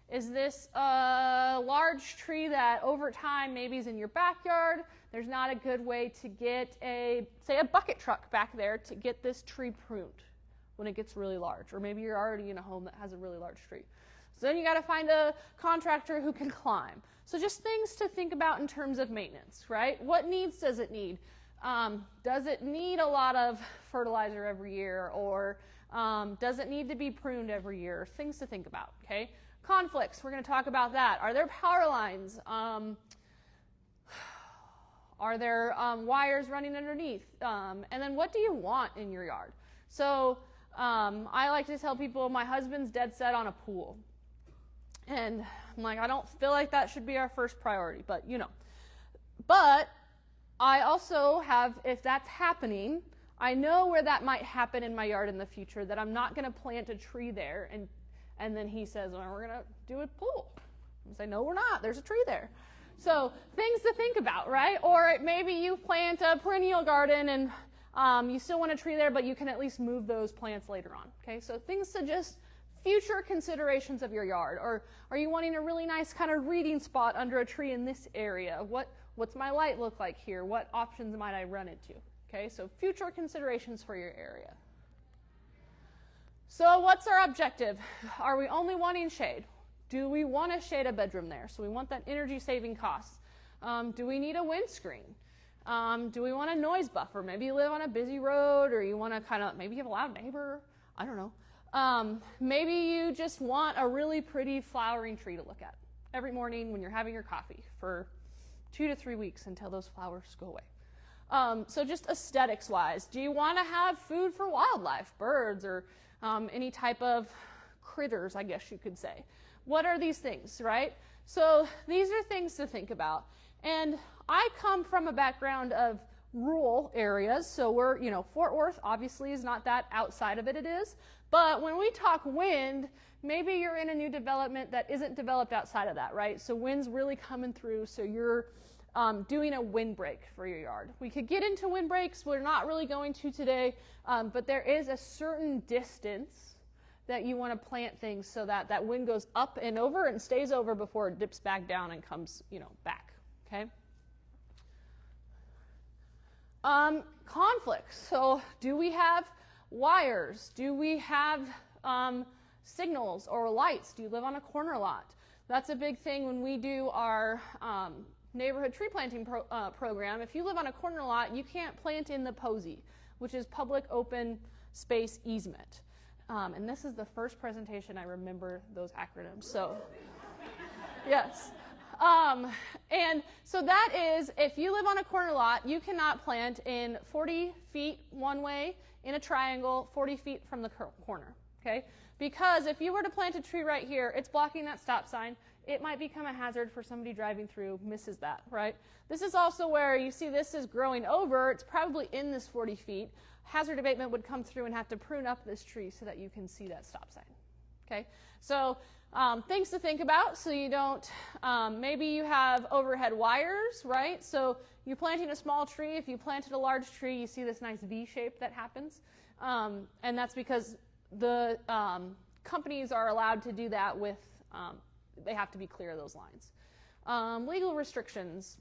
Is this a large tree that over time maybe is in your backyard? There's not a good way to get say a bucket truck back there to get this tree pruned when it gets really large. Or maybe you're already in a home that has a really large tree. So then you got to find a contractor who can climb. So just things to think about in terms of maintenance, right? What needs does it need? Does it need a lot of fertilizer every year? Or does it need to be pruned every year? Things to think about, okay? Conflicts, we're going to talk about that. Are there power lines? Are there wires running underneath? And then what do you want in your yard? So I like to tell people my husband's dead set on a pool. And I'm like, I don't feel like that should be our first priority, but you know. But I also have, if that's happening, I know where that might happen in my yard in the future, that I'm not going to plant a tree there and then he says, well, we're going to do a pool. I say, no, we're not. There's a tree there. So things to think about, right? Or maybe you plant a perennial garden and you still want a tree there, but you can at least move those plants later on. Okay, so things to just future considerations of your yard. Or are you wanting a really nice kind of reading spot under a tree in this area? What's my light look like here? What options might I run into? Okay, so future considerations for your area. So what's our objective? Are we only wanting shade? Do we want to shade a bedroom there? So we want that energy saving cost. Do we need a windscreen? Do we want a noise buffer? Maybe you live on a busy road, or you want to maybe you have a loud neighbor. I don't know. Maybe you just want a really pretty flowering tree to look at every morning when you're having your coffee for 2 to 3 weeks until those flowers go away. So just aesthetics wise, do you want to have food for wildlife, birds, or any type of critters, I guess you could say? What are these things, right? So these are things to think about. And I come from a background of rural areas, so we're, Fort Worth obviously is not that, outside of it is. But when we talk wind, maybe you're in a new development that isn't developed outside of that, right? So wind's really coming through, so you're doing a windbreak for your yard. We could get into windbreaks, we're not really going to today, but there is a certain distance that you want to plant things so that that wind goes up and over and stays over before it dips back down and comes, back, okay? Conflicts. So do we have wires? Do we have signals or lights? Do you live on a corner lot? That's a big thing when we do our neighborhood tree planting program. If you live on a corner lot, you can't plant in the POSI, which is public open space easement. And this is the first presentation I remember those acronyms. So, yes. And so that is, if you live on a corner lot, you cannot plant in 40 feet one way in a triangle, 40 feet from the corner, okay? Because if you were to plant a tree right here, it's blocking that stop sign. It might become a hazard for somebody driving through, misses that, right? This is also where you see this is growing over. It's probably in this 40 feet. Hazard abatement would come through and have to prune up this tree so that you can see that stop sign, okay? So things to think about so you don't, maybe you have overhead wires, right? So you're planting a small tree. If you planted a large tree, you see this nice V shape that happens. And that's because the companies are allowed to do that with, they have to be clear of those lines. Legal restrictions.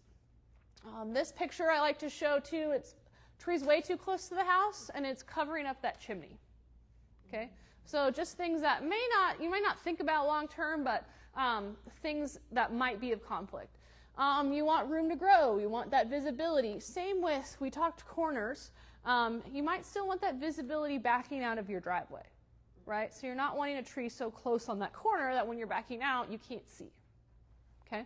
This picture I like to show too, it's tree's way too close to the house and it's covering up that chimney, okay? So just things that you may not think about long term, but things that might be of conflict. You want room to grow, you want that visibility. Same with, we talked corners, you might still want that visibility backing out of your driveway, right? So you're not wanting a tree so close on that corner that when you're backing out, you can't see, okay?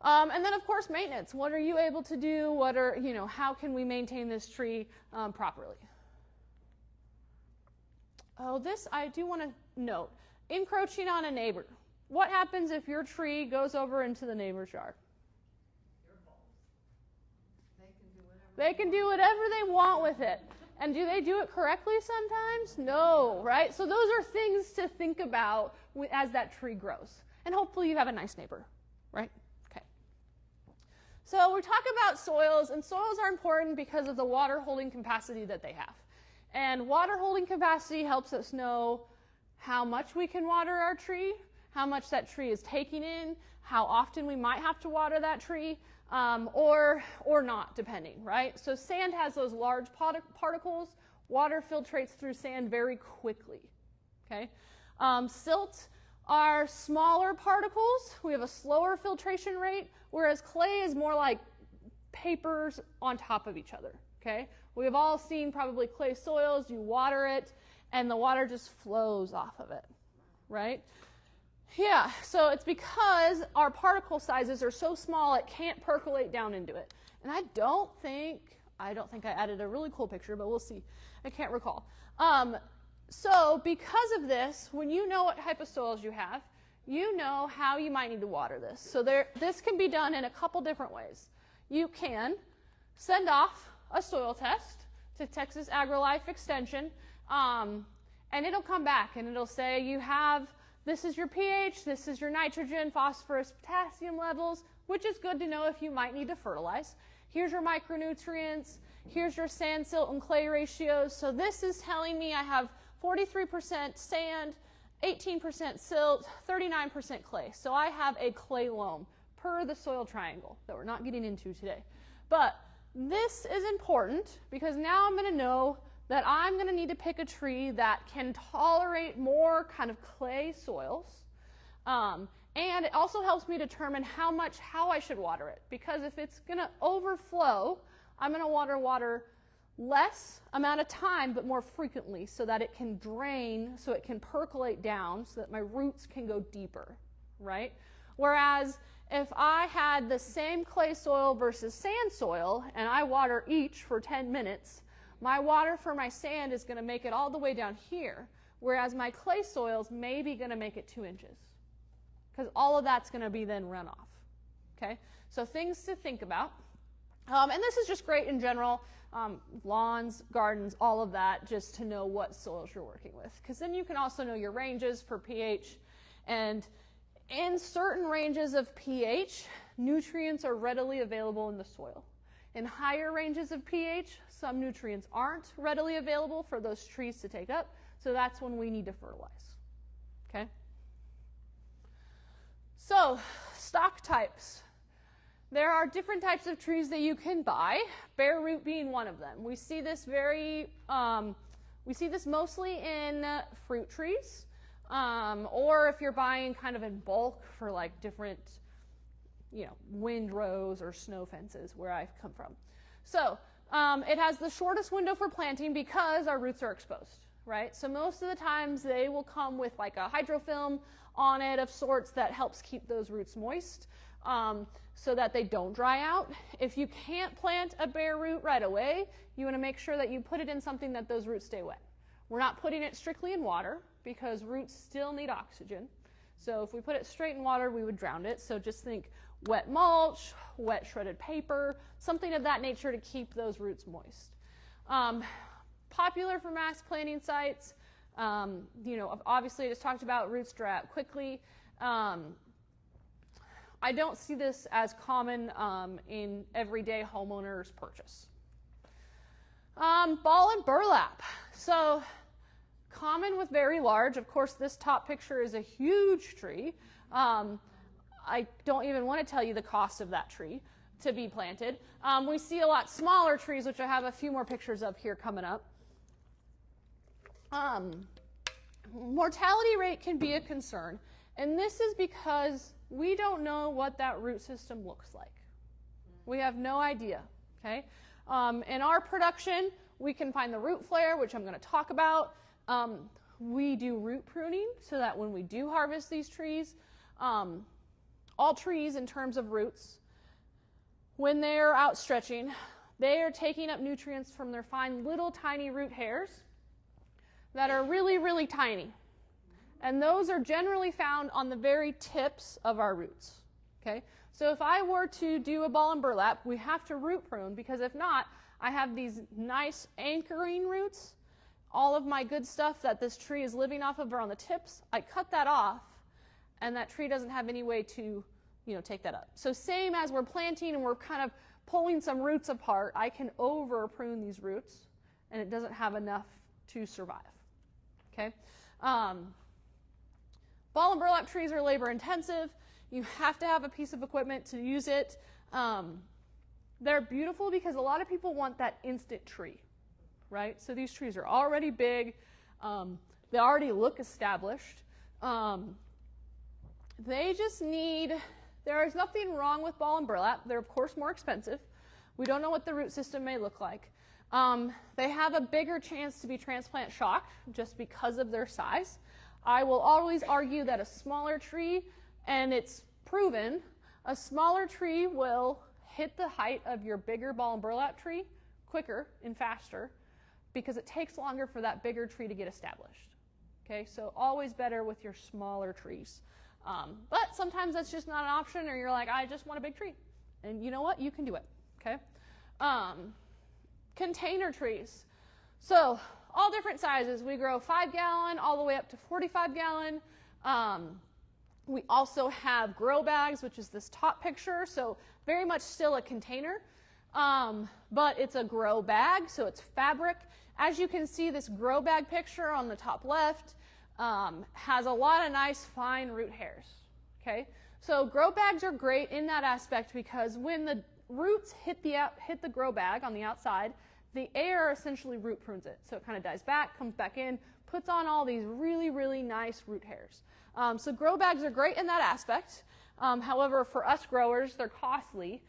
And then of course maintenance. What are you able to do? How can we maintain this tree properly? Oh, this I do want to note. Encroaching on a neighbor. What happens if your tree goes over into the neighbor's yard? They can do whatever they want with it. And do they do it correctly sometimes? No, right? So those are things to think about as that tree grows. And hopefully you have a nice neighbor, right? Okay. So we talk about soils, and soils are important because of the water holding capacity that they have. And water holding capacity helps us know how much we can water our tree, how much that tree is taking in, how often we might have to water that tree, or not, depending, right? So sand has those large particles. Water filtrates through sand very quickly, okay? Silt are smaller particles. We have a slower filtration rate, whereas clay is more like papers on top of each other, okay? We have all seen probably clay soils. You water it, and the water just flows off of it, right? Yeah, so it's because our particle sizes are so small it can't percolate down into it. And I don't think I added a really cool picture, but we'll see. I can't recall. So because of this, when you know what type of soils you have, you know how you might need to water this. So this can be done in a couple different ways. You can send off a soil test to Texas AgriLife Extension, and it'll come back and it'll say this is your pH, this is your nitrogen, phosphorus, potassium levels, which is good to know if you might need to fertilize. Here's your micronutrients, here's your sand, silt, and clay ratios. So this is telling me I have 43% sand, 18% silt, 39% clay. So I have a clay loam per the soil triangle that we're not getting into today. But this is important because now I'm going to know that I'm going to need to pick a tree that can tolerate more kind of clay soils. And it also helps me determine how I should water it. Because if it's going to overflow, I'm going to water less amount of time, but more frequently so that it can drain, so it can percolate down, so that my roots can go deeper, right? Whereas if I had the same clay soil versus sand soil, and I water each for 10 minutes, my water for my sand is going to make it all the way down here, whereas my clay soil is maybe going to make it 2 inches, because all of that's going to be then runoff. Okay, so things to think about. And this is just great in general, lawns, gardens, all of that, just to know what soils you're working with, because then you can also know your ranges for pH. And in certain ranges of pH, nutrients are readily available in the soil. In higher ranges of pH, some nutrients aren't readily available for those trees to take up, so that's when we need to fertilize. Okay? So, stock types. There are different types of trees that you can buy, bare root being one of them. We see this mostly in fruit trees, or if you're buying kind of in bulk for like different windrows or snow fences where I've come from. So it has the shortest window for planting because our roots are exposed, right? So most of the times they will come with like a hydrofilm on it of sorts that helps keep those roots moist so that they don't dry out. If you can't plant a bare root right away, you want to make sure that you put it in something that those roots stay wet. We're not putting it strictly in water because roots still need oxygen. So if we put it straight in water, we would drown it. So just think wet mulch, wet shredded paper, something of that nature to keep those roots moist. Popular for mass planting sites. Obviously I just talked about roots dry out quickly. I don't see this as common in everyday homeowners purchase. Ball and burlap. So common with very large. Of course, this top picture is a huge tree. I don't even want to tell you the cost of that tree to be planted. We see a lot smaller trees, which I have a few more pictures of here coming up. Mortality rate can be a concern, and this is because we don't know what that root system looks like. We have no idea, okay? In our production, we can find the root flare, which I'm going to talk about. We do root pruning so that when we do harvest these trees, all trees in terms of roots, when they're outstretching, they are taking up nutrients from their fine little tiny root hairs that are really, really tiny. And those are generally found on the very tips of our roots. Okay? So if I were to do a ball and burlap, we have to root prune, because if not, I have these nice anchoring roots. All of my good stuff that this tree is living off of are on the tips. I cut that off, and that tree doesn't have any way to, take that up. So same as we're planting and we're kind of pulling some roots apart, I can over prune these roots, and it doesn't have enough to survive. Okay? Ball and burlap trees are labor intensive. You have to have a piece of equipment to use it. They're beautiful because a lot of people want that instant tree, right? So these trees are already big. They already look established. They just need, there is nothing wrong with ball and burlap. They're, of course, more expensive. We don't know what the root system may look like. They have a bigger chance to be transplant shocked just because of their size. I will always argue that a smaller tree, and it's proven, a smaller tree will hit the height of your bigger ball and burlap tree quicker and faster because it takes longer for that bigger tree to get established. Okay, so always better with your smaller trees. But sometimes that's just not an option, or you're like, I just want a big tree. And you know what? You can do it. Okay. Container trees. So all different sizes. We grow 5-gallon all the way up to 45-gallon. We also have grow bags, which is this top picture. So very much still a container, but it's a grow bag, so it's fabric. As you can see, this grow bag picture on the top left has a lot of nice fine root hairs. Okay, so grow bags are great in that aspect because when the roots hit the grow bag on the outside, the air essentially root prunes it. So it kind of dies back, comes back in, puts on all these really, really nice root hairs. So grow bags are great in that aspect. However, for us growers, they're costly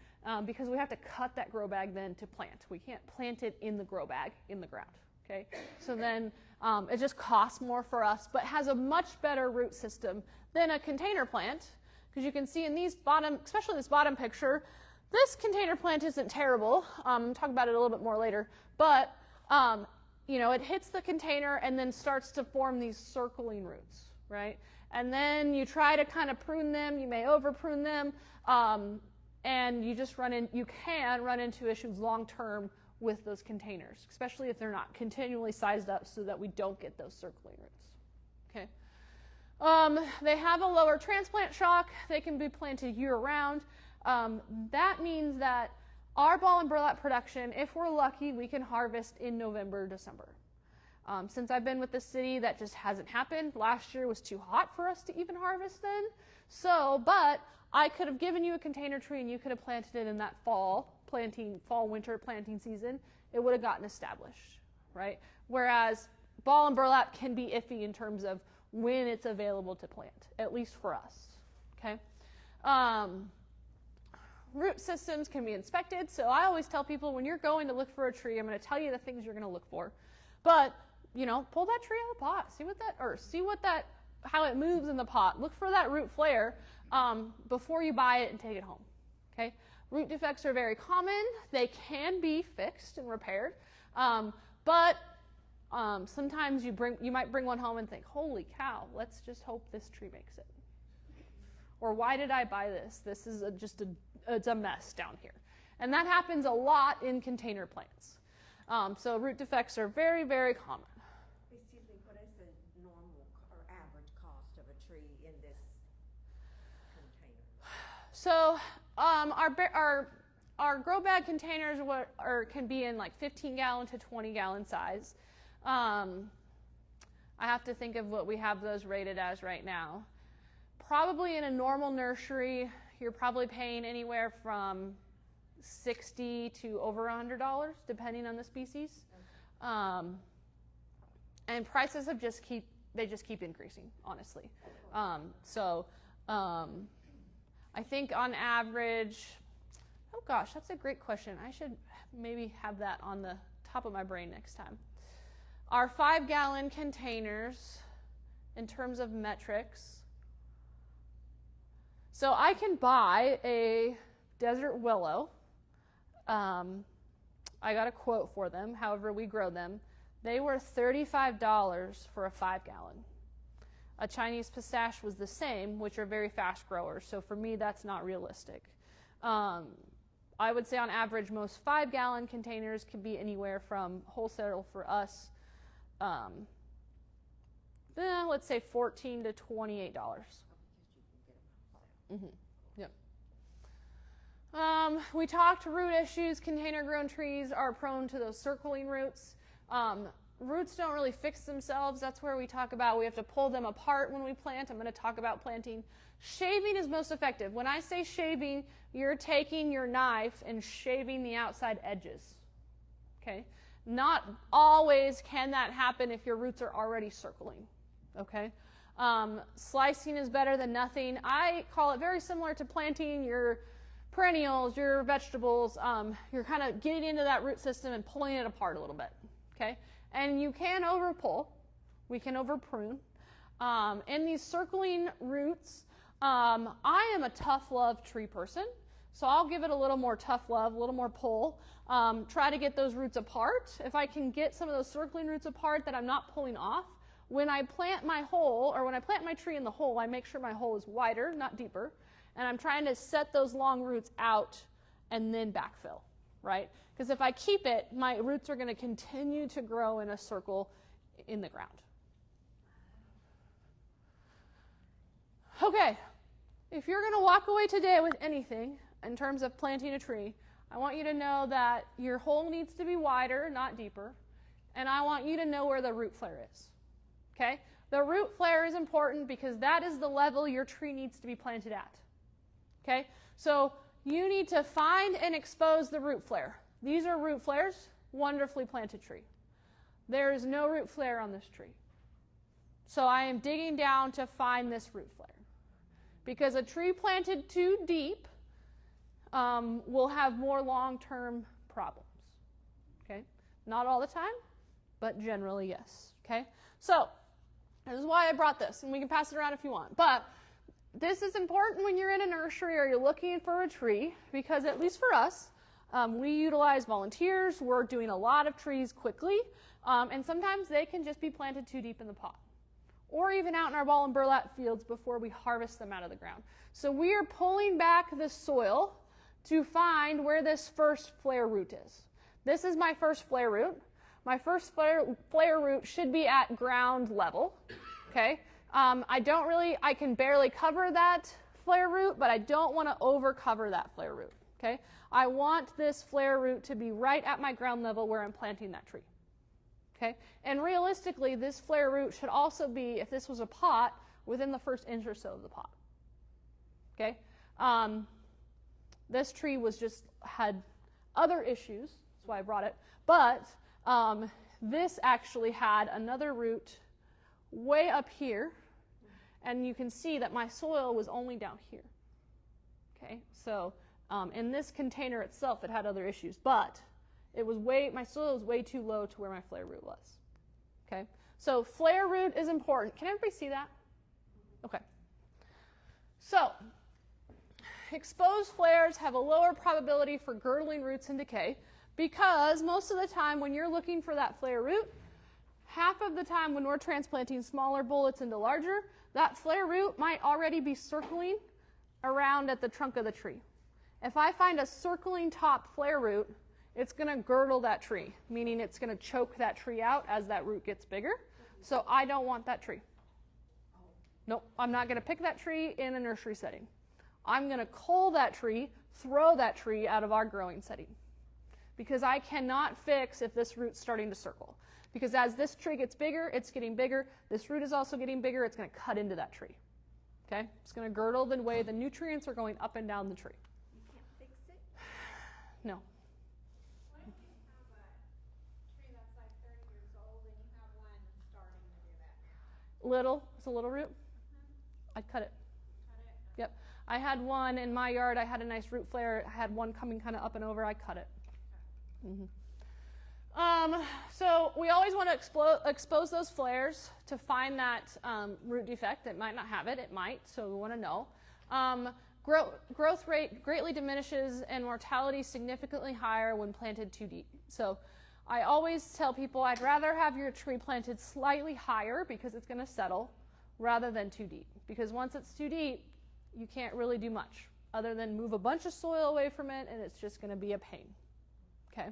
because we have to cut that grow bag then to plant. We can't plant it in the grow bag in the ground. Okay, so then it just costs more for us, but has a much better root system than a container plant. Because you can see in these bottom, especially this bottom picture, this container plant isn't terrible. I'll talk about it a little bit more later, but it hits the container and then starts to form these circling roots, right? And then you try to kind of prune them. You may over prune them, and you can run into issues long term with those containers, especially if they're not continually sized up so that we don't get those circling roots. Okay. They have a lower transplant shock. They can be planted year-round. That means that our ball and burlap production, if we're lucky, we can harvest in November, December. Since I've been with the city, that just hasn't happened. Last year was too hot for us to even harvest then. But I could have given you a container tree and you could have planted it in that winter planting season. It would have gotten established, right? Whereas ball and burlap can be iffy in terms of when it's available to plant, at least for us, okay? Root systems can be inspected. So I always tell people when you're going to look for a tree, I'm going to tell you the things you're going to look for. But, pull that tree out of the pot. See how it moves in the pot. Look for that root flare before you buy it and take it home. Okay? Root defects are very common. They can be fixed and repaired. But sometimes you might bring one home and think, holy cow, let's just hope this tree makes it. Or why did I buy this? This is it's a mess down here. And that happens a lot in container plants. So root defects are very, very common. Excuse me, what is the normal or average cost of a tree in this container? So our grow bag containers can be in like 15-gallon to 20-gallon size. I have to think of what we have those rated as right now. Probably in a normal nursery, you're probably paying anywhere from $60 to over $100, depending on the species. And prices just keep increasing, honestly. I think on average, oh gosh, that's a great question. I should maybe have that on the top of my brain next time. Our 5-gallon containers, in terms of metrics, so I can buy a desert willow. I got a quote for them, however we grow them. They were $35 for a 5-gallon. A Chinese pistache was the same, which are very fast growers. So for me, that's not realistic. I would say on average, most 5-gallon containers could be anywhere from wholesale for us, let's say $14 to $28. Yep. We talked root issues. Container-grown trees are prone to those circling roots. Roots don't really fix themselves. That's where we talk about we have to pull them apart when we plant. I'm going to talk about planting. Shaving is most effective. When I say shaving, you're taking your knife and shaving the outside edges. Okay? Not always can that happen if your roots are already circling. Okay? Slicing is better than nothing. I call it very similar to planting your perennials, your vegetables. You're kind of getting into that root system and pulling it apart a little bit. Okay? And you can overpull. We can overprune. And these circling roots, I am a tough love tree person, so I'll give it a little more tough love, a little more pull. Try to get those roots apart. If I can get some of those circling roots apart that I'm not pulling off, when I plant my hole, or when I plant my tree in the hole, I make sure my hole is wider, not deeper, and I'm trying to set those long roots out and then backfill, right? Because if I keep it, my roots are going to continue to grow in a circle in the ground. Okay, if you're going to walk away today with anything in terms of planting a tree, I want you to know that your hole needs to be wider, not deeper, and I want you to know where the root flare is. Okay? The root flare is important because that is the level your tree needs to be planted at. Okay? So you need to find and expose the root flare. These are root flares, wonderfully planted tree. There is no root flare on this tree. So I am digging down to find this root flare. Because a tree planted too deep will have more long-term problems. Okay? Not all the time, but generally yes. Okay? So this is why I brought this, and we can pass it around if you want. But this is important when you're in a nursery or you're looking for a tree, because at least for us, we utilize volunteers. We're doing a lot of trees quickly, and sometimes they can just be planted too deep in the pot, or even out in our ball and burlap fields before we harvest them out of the ground. So we are pulling back the soil to find where this first flare root is. This is my first flare root. My first flare root should be at ground level. Okay? I can barely cover that flare root, but I don't want to over cover that flare root. Okay? I want this flare root to be right at my ground level where I'm planting that tree. Okay? And realistically, this flare root should also be, if this was a pot, within the first inch or so of the pot. Okay? This tree had other issues, that's why I brought it, but this actually had another root way up here, and you can see that my soil was only down here. Okay? So in this container itself, it had other issues, but my soil was way too low to where my flare root was. Okay? So flare root is important. Can everybody see that? Okay. So exposed flares have a lower probability for girdling roots and decay because most of the time when you're looking for that flare root, half of the time when we're transplanting smaller bullets into larger, that flare root might already be circling around at the trunk of the tree. If I find a circling top flare root, it's going to girdle that tree, meaning it's going to choke that tree out as that root gets bigger. So I don't want that tree. Nope, I'm not going to pick that tree in a nursery setting. I'm going to cull that tree, throw that tree out of our growing setting. Because I cannot fix if this root's starting to circle. Because as this tree gets bigger, it's getting bigger. This root is also getting bigger. It's going to cut into that tree. Okay? It's going to girdle the way the nutrients are going up and down the tree. You can't fix it? No. What if you have a tree that's like 30 years old and you have one starting to do that now? It's a little root. I'd cut it. Cut it? Yep. I had one in my yard. I had a nice root flare. I had one coming kind of up and over. I cut it. Mm-hmm. So we always want to expose those flares to find that root defect. It might not have it. It might. So we want to know. Growth rate greatly diminishes and mortality significantly higher when planted too deep. So I always tell people I'd rather have your tree planted slightly higher because it's going to settle rather than too deep. Because once it's too deep, you can't really do much other than move a bunch of soil away from it, and it's just going to be a pain. Okay.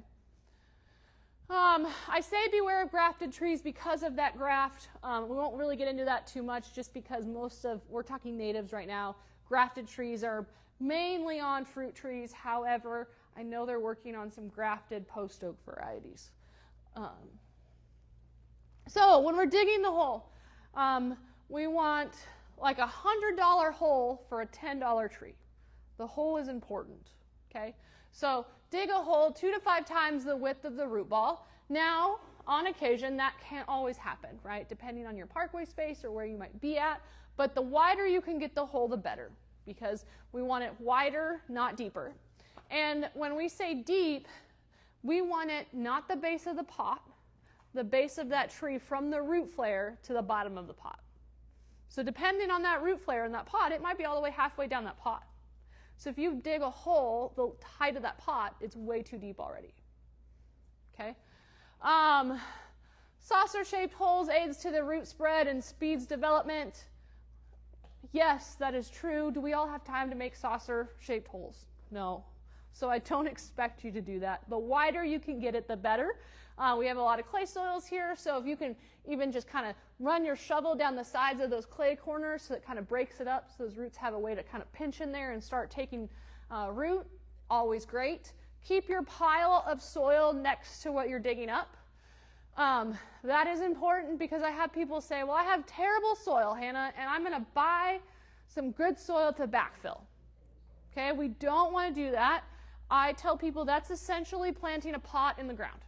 I say beware of grafted trees because of that graft. We won't really get into that too much just because we're talking natives right now. Grafted trees are mainly on fruit trees. However, I know they're working on some grafted post oak varieties. So when we're digging the hole, we want like $100 hole for a $10 tree. The hole is important, okay? So dig a hole 2 to 5 times the width of the root ball. Now, on occasion, that can't always happen, right? Depending on your parkway space or where you might be at. But the wider you can get the hole, the better, because we want it wider, not deeper. And when we say deep, we want it not the base of the pot, the base of that tree from the root flare to the bottom of the pot. So depending on that root flare in that pot, it might be all the way halfway down that pot. So if you dig a hole the height of that pot, it's way too deep already. Okay? Saucer-shaped holes aids to the root spread and speeds development. Yes, that is true. Do we all have time to make saucer-shaped holes? No. So I don't expect you to do that. The wider you can get it, the better. We have a lot of clay soils here, so if you can even just kind of run your shovel down the sides of those clay corners so it kind of breaks it up so those roots have a way to kind of pinch in there and start taking root, always great. Keep your pile of soil next to what you're digging up. That is important because I have people say, well, I have terrible soil, Hannah, and I'm going to buy some good soil to backfill. Okay, we don't want to do that. I tell people that's essentially planting a pot in the ground,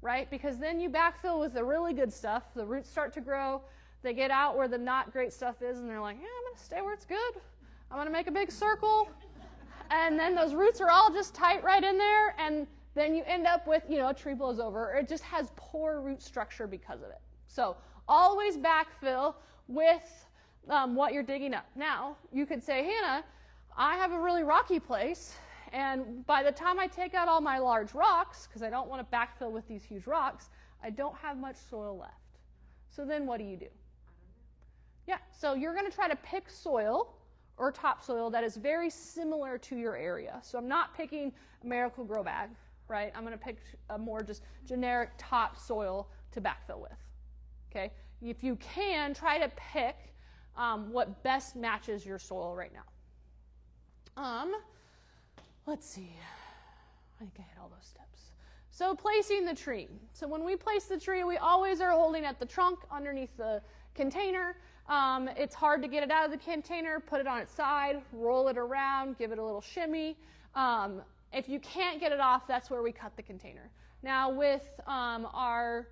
right? Because then you backfill with the really good stuff. The roots start to grow. They get out where the not great stuff is, and they're like, yeah, I'm going to stay where it's good. I'm going to make a big circle. And then those roots are all just tight right in there, and then you end up with, a tree blows over. Or it just has poor root structure because of it. So always backfill with what you're digging up. Now, you could say, Hannah, I have a really rocky place, and by the time I take out all my large rocks, because I don't want to backfill with these huge rocks, I don't have much soil left. So then what do you do? Yeah, so you're going to try to pick soil or topsoil that is very similar to your area. So I'm not picking a Miracle Grow Bag, right? I'm going to pick a more just generic topsoil to backfill with, okay? If you can, try to pick what best matches your soil right now. Let's see. I think I hit all those steps. So placing the tree. So when we place the tree, we always are holding at the trunk underneath the container. It's hard to get it out of the container. Put it on its side, roll it around, give it a little shimmy. If you can't get it off, that's where we cut the container. Now with our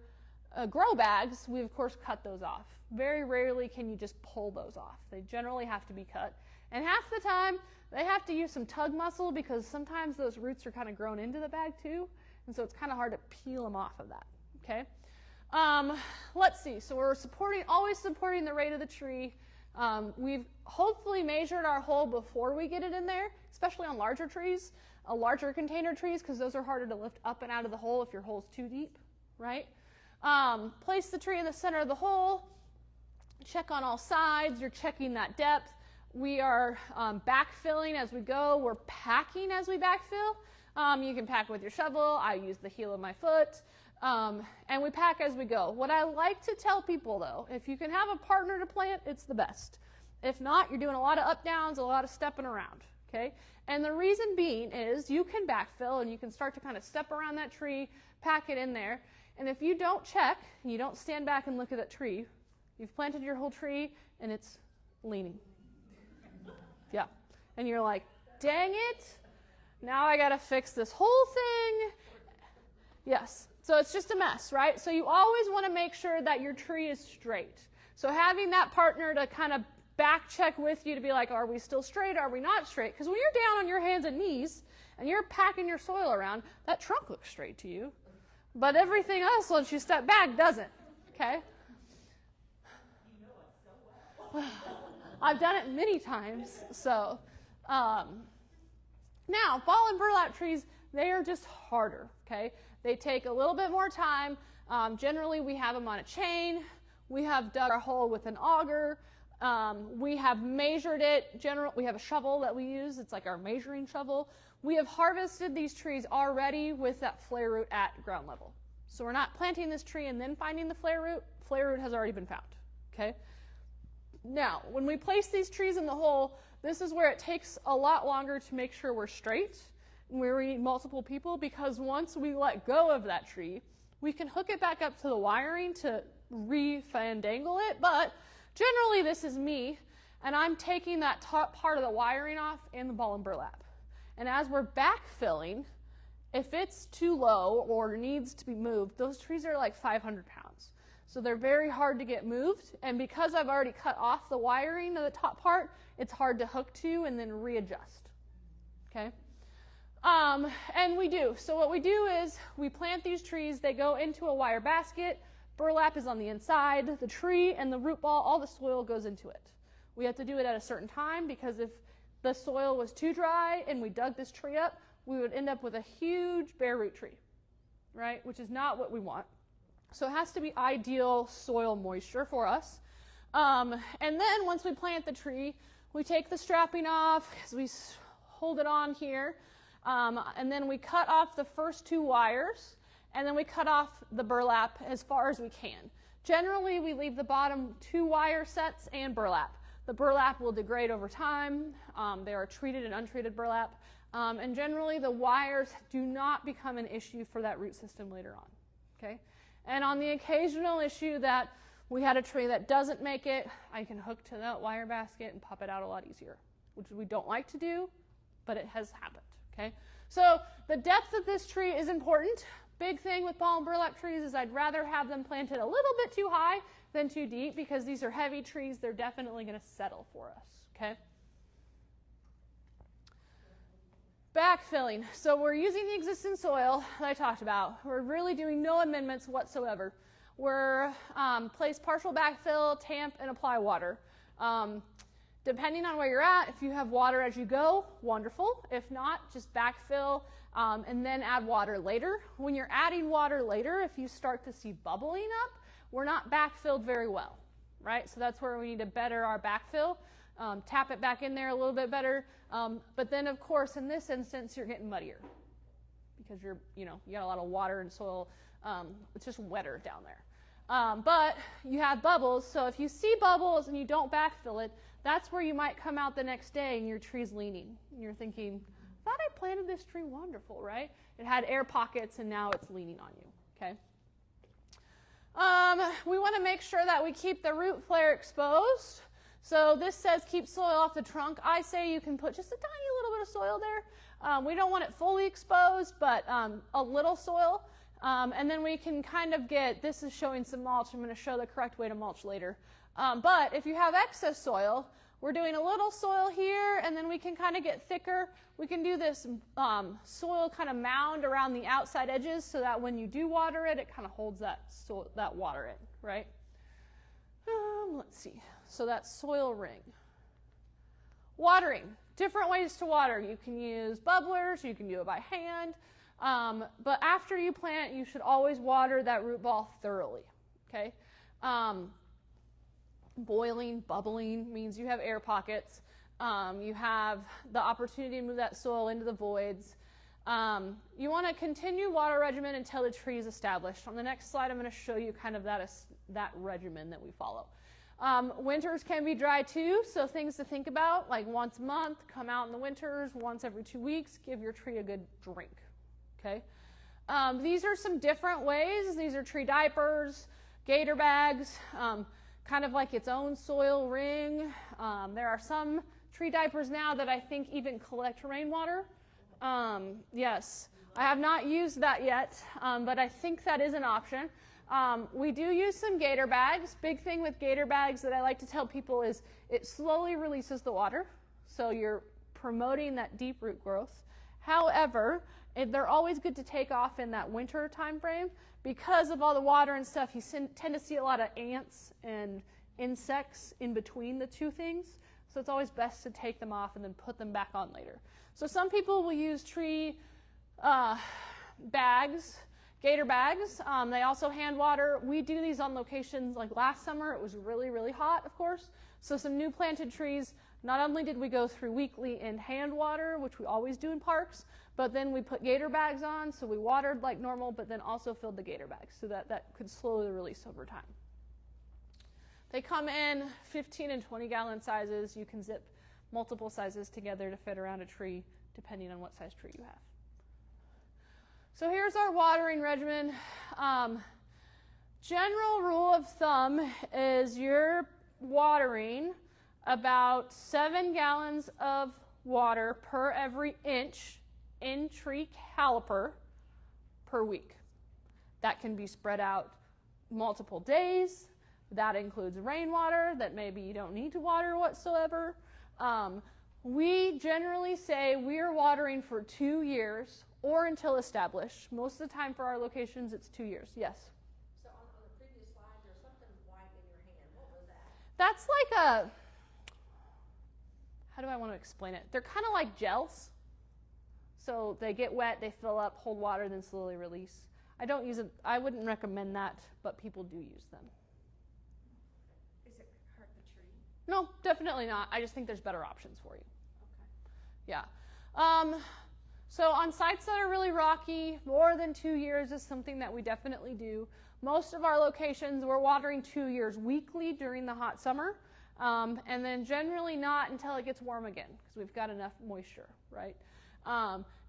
grow bags, we of course cut those off. Very rarely can you just pull those off. They generally have to be cut. And half the time, they have to use some tug muscle because sometimes those roots are kind of grown into the bag too. And so it's kind of hard to peel them off of that, okay? Let's see, so we're always supporting the rate of the tree. We've hopefully measured our hole before we get it in there, especially on larger trees, larger container trees, because those are harder to lift up and out of the hole if your hole's too deep, right? Place the tree in the center of the hole, check on all sides, you're checking that depth. We are backfilling as we go. We're packing as we backfill. You can pack with your shovel. I use the heel of my foot. And we pack as we go. What I like to tell people, though, if you can have a partner to plant, it's the best. If not, you're doing a lot of up-downs, a lot of stepping around, okay? And the reason being is you can backfill and you can start to kind of step around that tree, pack it in there. And if you don't check, you don't stand back and look at that tree, you've planted your whole tree and it's leaning. Yeah. And you're like, dang it, now I got to fix this whole thing. Yes. So it's just a mess, right? So you always want to make sure that your tree is straight. So having that partner to kind of back check with you to be like, are we still straight? Are we not straight? Because when you're down on your hands and knees and you're packing your soil around, that trunk looks straight to you. But everything else, once you step back, doesn't. Okay? You know it so well. I've done it many times. So Now, ball and burlap trees, they are just harder, okay? They take a little bit more time. Generally, we have them on a chain. We have dug our hole with an auger. We have measured it. We have a shovel that we use. It's like our measuring shovel. We have harvested these trees already with that flare root at ground level. So we're not planting this tree and then finding the flare root. Flare root has already been found, okay? Now, when we place these trees in the hole, this is where it takes a lot longer to make sure we're straight, where we need multiple people, because once we let go of that tree, we can hook it back up to the wiring to re-fandangle it, but generally this is me, and I'm taking that top part of the wiring off in the ball and burlap. And as we're backfilling, if it's too low or needs to be moved, those trees are like 500 pounds. So they're very hard to get moved, and because I've already cut off the wiring of the top part, it's hard to hook to and then readjust, okay? And we do. So what we do is we plant these trees, they go into a wire basket, burlap is on the inside, the tree and the root ball, all the soil goes into it. We have to do it at a certain time because if the soil was too dry and we dug this tree up, we would end up with a huge bare root tree, right? Which is not what we want. So it has to be ideal soil moisture for us. And then once we plant the tree, we take the strapping off, as we hold it on here, and then we cut off the first 2 wires, and then we cut off the burlap as far as we can. Generally, we leave the bottom 2 wire sets and burlap. The burlap will degrade over time. There are treated and untreated burlap. And generally, the wires do not become an issue for that root system later on, okay? And on the occasional issue that we had a tree that doesn't make it, I can hook to that wire basket and pop it out a lot easier, which we don't like to do, but it has happened, okay? So the depth of this tree is important. Big thing with ball and burlap trees is I'd rather have them planted a little bit too high than too deep because these are heavy trees. They're definitely going to settle for us, okay? Backfilling. So we're using the existing soil that I talked about. We're really doing no amendments whatsoever. We're place partial backfill, tamp, and apply water. Depending on where you're at, if you have water as you go, wonderful. If not, just backfill and then add water later. When you're adding water later, if you start to see bubbling up, we're not backfilled very well, right? So that's where we need to better our backfill. Tap it back in there a little bit better. But then, of course, in this instance, you're getting muddier because you got a lot of water and soil. It's just wetter down there. But you have bubbles, so if you see bubbles and you don't backfill it, that's where you might come out the next day and your tree's leaning. And you're thinking, I thought I planted this tree wonderful, right? It had air pockets and now it's leaning on you, okay? We want to make sure that we keep the root flare exposed. So this says keep soil off the trunk. I say you can put just a tiny little bit of soil there. We don't want it fully exposed, but a little soil. And then we can kind of this is showing some mulch. I'm going to show the correct way to mulch later. But if you have excess soil, we're doing a little soil here, and then we can kind of get thicker. We can do this soil kind of mound around the outside edges so that when you do water it, it kind of holds that water in, right? Let's see. So that's soil ring. Watering. Different ways to water. You can use bubblers. You can do it by hand. But after you plant, you should always water that root ball thoroughly, okay? Boiling, bubbling means you have air pockets. You have the opportunity to move that soil into the voids. You want to continue water regimen until the tree is established. On the next slide, I'm going to show you kind of that regimen that we follow. Winters can be dry too, so things to think about, like once a month, come out in the winters, once every 2 weeks, give your tree a good drink. Okay, these are some different ways. These are tree diapers, gator bags, kind of like its own soil ring. There are some tree diapers now that I think even collect rainwater. Yes, I have not used that yet, but I think that is an option. We do use some gator bags. Big thing with gator bags that I like to tell people is it slowly releases the water, so you're promoting that deep root growth. However, they're always good to take off in that winter time frame because of all the water and stuff. You tend to see a lot of ants and insects in between the two things. So it's always best to take them off and then put them back on later. So some people will use tree bags, gator bags. They also hand water. We do these on locations like last summer. It was really, really hot, of course. So some new planted trees, not only did we go through weekly and hand water, which we always do in parks, but then we put gator bags on, so we watered like normal, but then also filled the gator bags so that could slowly release over time. They come in 15 and 20 gallon sizes. You can zip multiple sizes together to fit around a tree, depending on what size tree you have. So here's our watering regimen. General rule of thumb is you're watering about 7 gallons of water per every inch in tree caliper per week. That can be spread out multiple days. That includes rainwater that maybe you don't need to water whatsoever. We generally say we're watering for 2 years or until established. Most of the time for our locations, it's 2 years. Yes? So on the previous slide, there's something white in your hand. What was that? That's like how do I want to explain it? They're kind of like gels. So they get wet, they fill up, hold water, then slowly release. I don't use it. I wouldn't recommend that, but people do use them. Does it hurt the tree? No, definitely not. I just think there's better options for you. Okay. Yeah. So on sites that are really rocky, more than 2 years is something that we definitely do. Most of our locations, we're watering 2 years weekly during the hot summer, and then generally not until it gets warm again, because we've got enough moisture, right?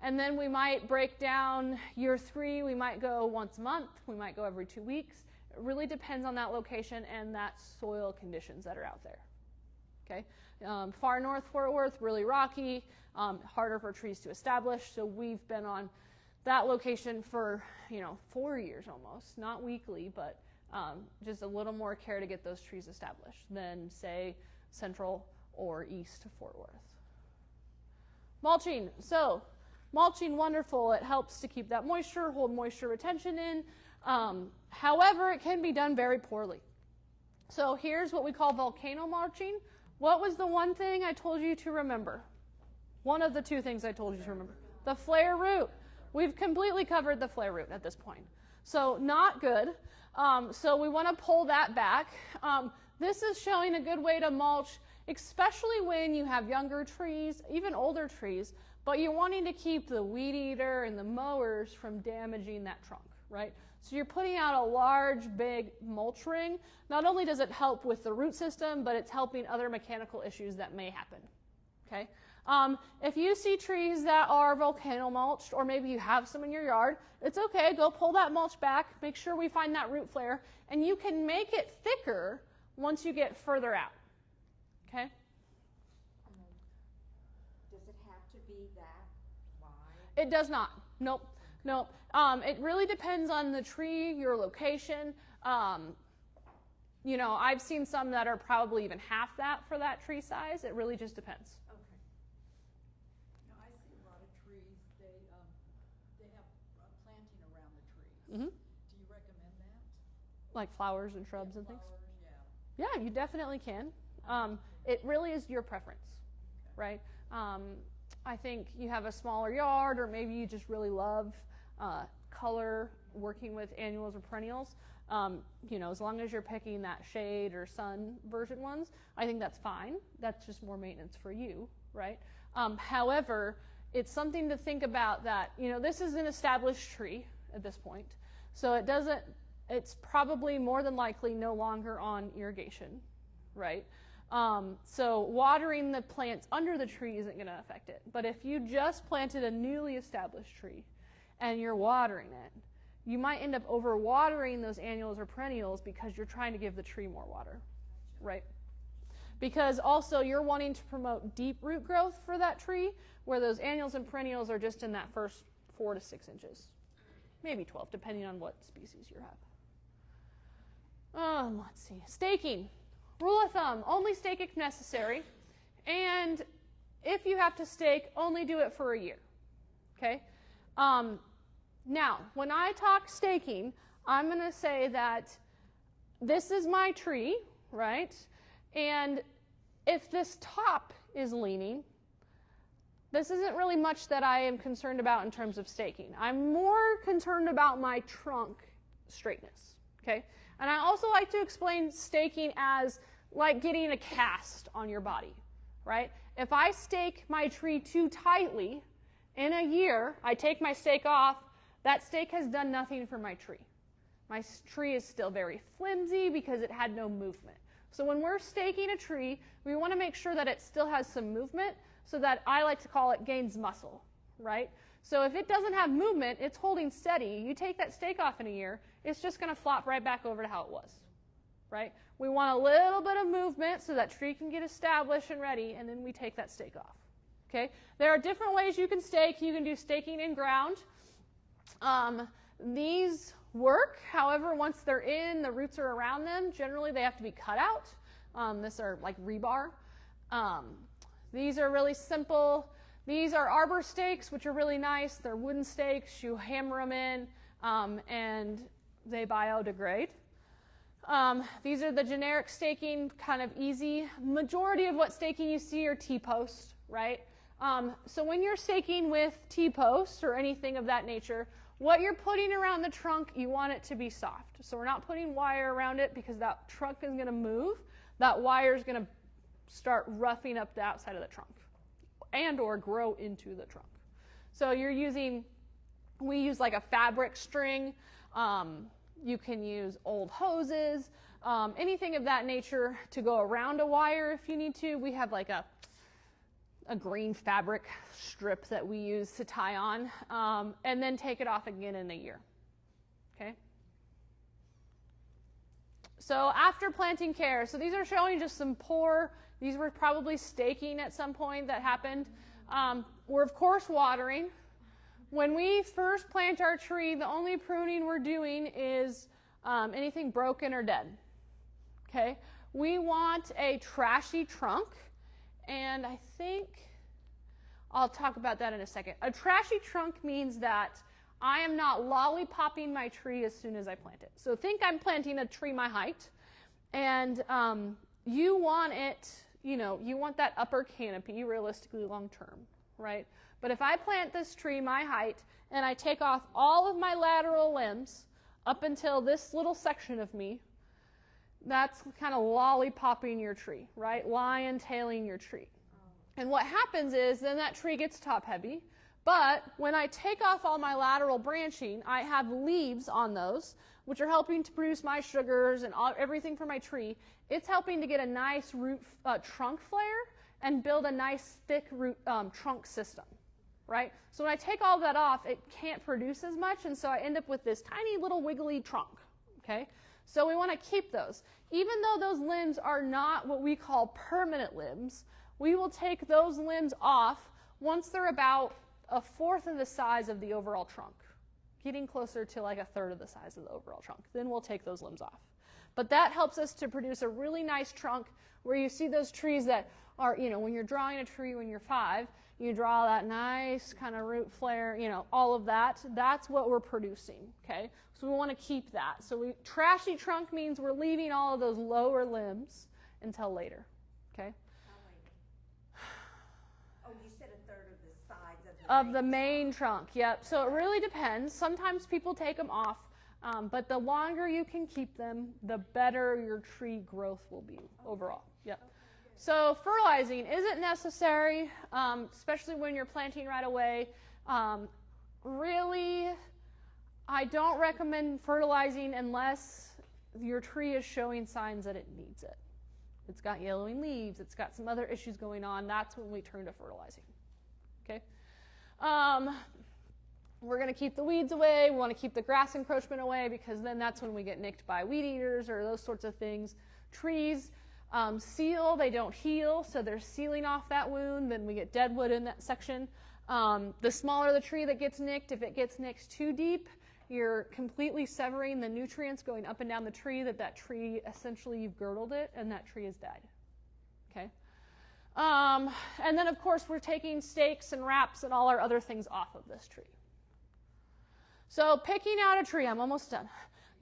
And then we might break down year 3, we might go once a month, we might go every 2 weeks. It really depends on that location and that soil conditions that are out there. Okay, far north Fort Worth, really rocky, harder for trees to establish. So we've been on that location for 4 years almost, not weekly, but just a little more care to get those trees established than say central or east Fort Worth. Mulching. So mulching, wonderful. It helps to keep that moisture, hold moisture retention in. However, it can be done very poorly. So here's what we call volcano mulching. What was the one thing I told you to remember? One of the 2 things I told you to remember. The flare root. We've completely covered the flare root at this point. So not good. So we want to pull that back. This is showing a good way to mulch, especially when you have younger trees, even older trees, but you're wanting to keep the weed eater and the mowers from damaging that trunk, right? So you're putting out a large, big mulch ring. Not only does it help with the root system, but it's helping other mechanical issues that may happen, okay? If you see trees that are volcano mulched, or maybe you have some in your yard, it's okay. Go pull that mulch back. Make sure we find that root flare, and you can make it thicker once you get further out, okay? Does it have to be that wide? It does not. Nope. Nope. It really depends on the tree, your location. I've seen some that are probably even half that for that tree size. It really just depends. Okay. Now, I see a lot of trees, they have planting around the trees. Mm-hmm. Do you recommend that? Like flowers and shrubs and things? Flowers, yeah. Yeah, you definitely can. It really is your preference, right? I think you have a smaller yard, or maybe you just really love color working with annuals or perennials. As long as you're picking that shade or sun version ones, I think that's fine. That's just more maintenance for you, right? However, it's something to think about that, this is an established tree at this point. So it's probably more than likely no longer on irrigation, right? So watering the plants under the tree isn't going to affect it. But if you just planted a newly established tree and you're watering it, you might end up overwatering those annuals or perennials because you're trying to give the tree more water, right? Because also you're wanting to promote deep root growth for that tree, where those annuals and perennials are just in that first 4 to 6 inches, maybe 12, depending on what species you have. Let's see, staking. Rule of thumb, only stake if necessary, and if you have to stake, only do it for a year, okay? Now, when I talk staking, I'm going to say that this is my tree, right? And if this top is leaning, this isn't really much that I am concerned about in terms of staking. I'm more concerned about my trunk straightness, okay? And I also like to explain staking as like getting a cast on your body, right? If I stake my tree too tightly, in a year, I take my stake off, that stake has done nothing for my tree. My tree is still very flimsy because it had no movement. So when we're staking a tree, we want to make sure that it still has some movement so that I like to call it gains muscle, right? So if it doesn't have movement, it's holding steady. You take that stake off in a year, it's just going to flop right back over to how it was, right? We want a little bit of movement so that tree can get established and ready, and then we take that stake off, okay? There are different ways you can stake. You can do staking in ground. These work. However, once they're in, the roots are around them. Generally, they have to be cut out. These are like rebar. These are really simple. These are arbor stakes, which are really nice. They're wooden stakes. You hammer them in, and they biodegrade. These are the generic staking, kind of easy. Majority of what staking you see are T-posts, right? So when you're staking with T-posts or anything of that nature, what you're putting around the trunk, you want it to be soft. So we're not putting wire around it because that trunk is going to move. That wire is going to start roughing up the outside of the trunk and or grow into the trunk. So we use like a fabric string. You can use old hoses, anything of that nature to go around a wire if you need to. We have like a green fabric strip that we use to tie on, and then take it off again in a year. Okay? So after planting care, so these are showing just some these were probably staking at some point that happened. We're of course watering. When we first plant our tree, the only pruning we're doing is anything broken or dead. Okay? We want a trashy trunk. And I think I'll talk about that in a second. A trashy trunk means that I am not lollipopping my tree as soon as I plant it. So think I'm planting a tree my height, and you want it, you want that upper canopy realistically long term, right? But if I plant this tree my height and I take off all of my lateral limbs up until this little section of me, that's kind of lollipopping your tree, right? Lion-tailing your tree. And what happens is then that tree gets top heavy, but when I take off all my lateral branching, I have leaves on those, which are helping to produce my sugars and everything for my tree. It's helping to get a nice root trunk flare and build a nice thick root trunk system, right? So when I take all that off, it can't produce as much, and so I end up with this tiny little wiggly trunk, okay? So we want to keep those. Even though those limbs are not what we call permanent limbs, we will take those limbs off once they're about a fourth of the size of the overall trunk, getting closer to like a third of the size of the overall trunk. Then we'll take those limbs off. But that helps us to produce a really nice trunk where you see those trees that are, when you're drawing a tree when you're 5, you draw that nice kind of root flare, all of that. That's what we're producing, okay? So we want to keep that. So trashy trunk means we're leaving all of those lower limbs until later, okay? Oh, you said a third of the size of the main trunk, yep. So it really depends. Sometimes people take them off, but the longer you can keep them, the better your tree growth will be overall, yep. So fertilizing isn't necessary, especially when you're planting right away. Really, I don't recommend fertilizing unless your tree is showing signs that it needs it. It's got yellowing leaves, it's got some other issues going on. That's when we turn to fertilizing. Okay? We're going to keep the weeds away. We want to keep the grass encroachment away because then that's when we get nicked by weed eaters or those sorts of things. Trees seal, they don't heal, so they're sealing off that wound. Then we get dead wood in that section. The smaller the tree that gets nicked, if it gets nicked too deep, you're completely severing the nutrients going up and down the tree that tree, essentially you've girdled it, and that tree is dead. Okay? And then, of course, we're taking stakes and wraps and all our other things off of this tree. So picking out a tree, I'm almost done.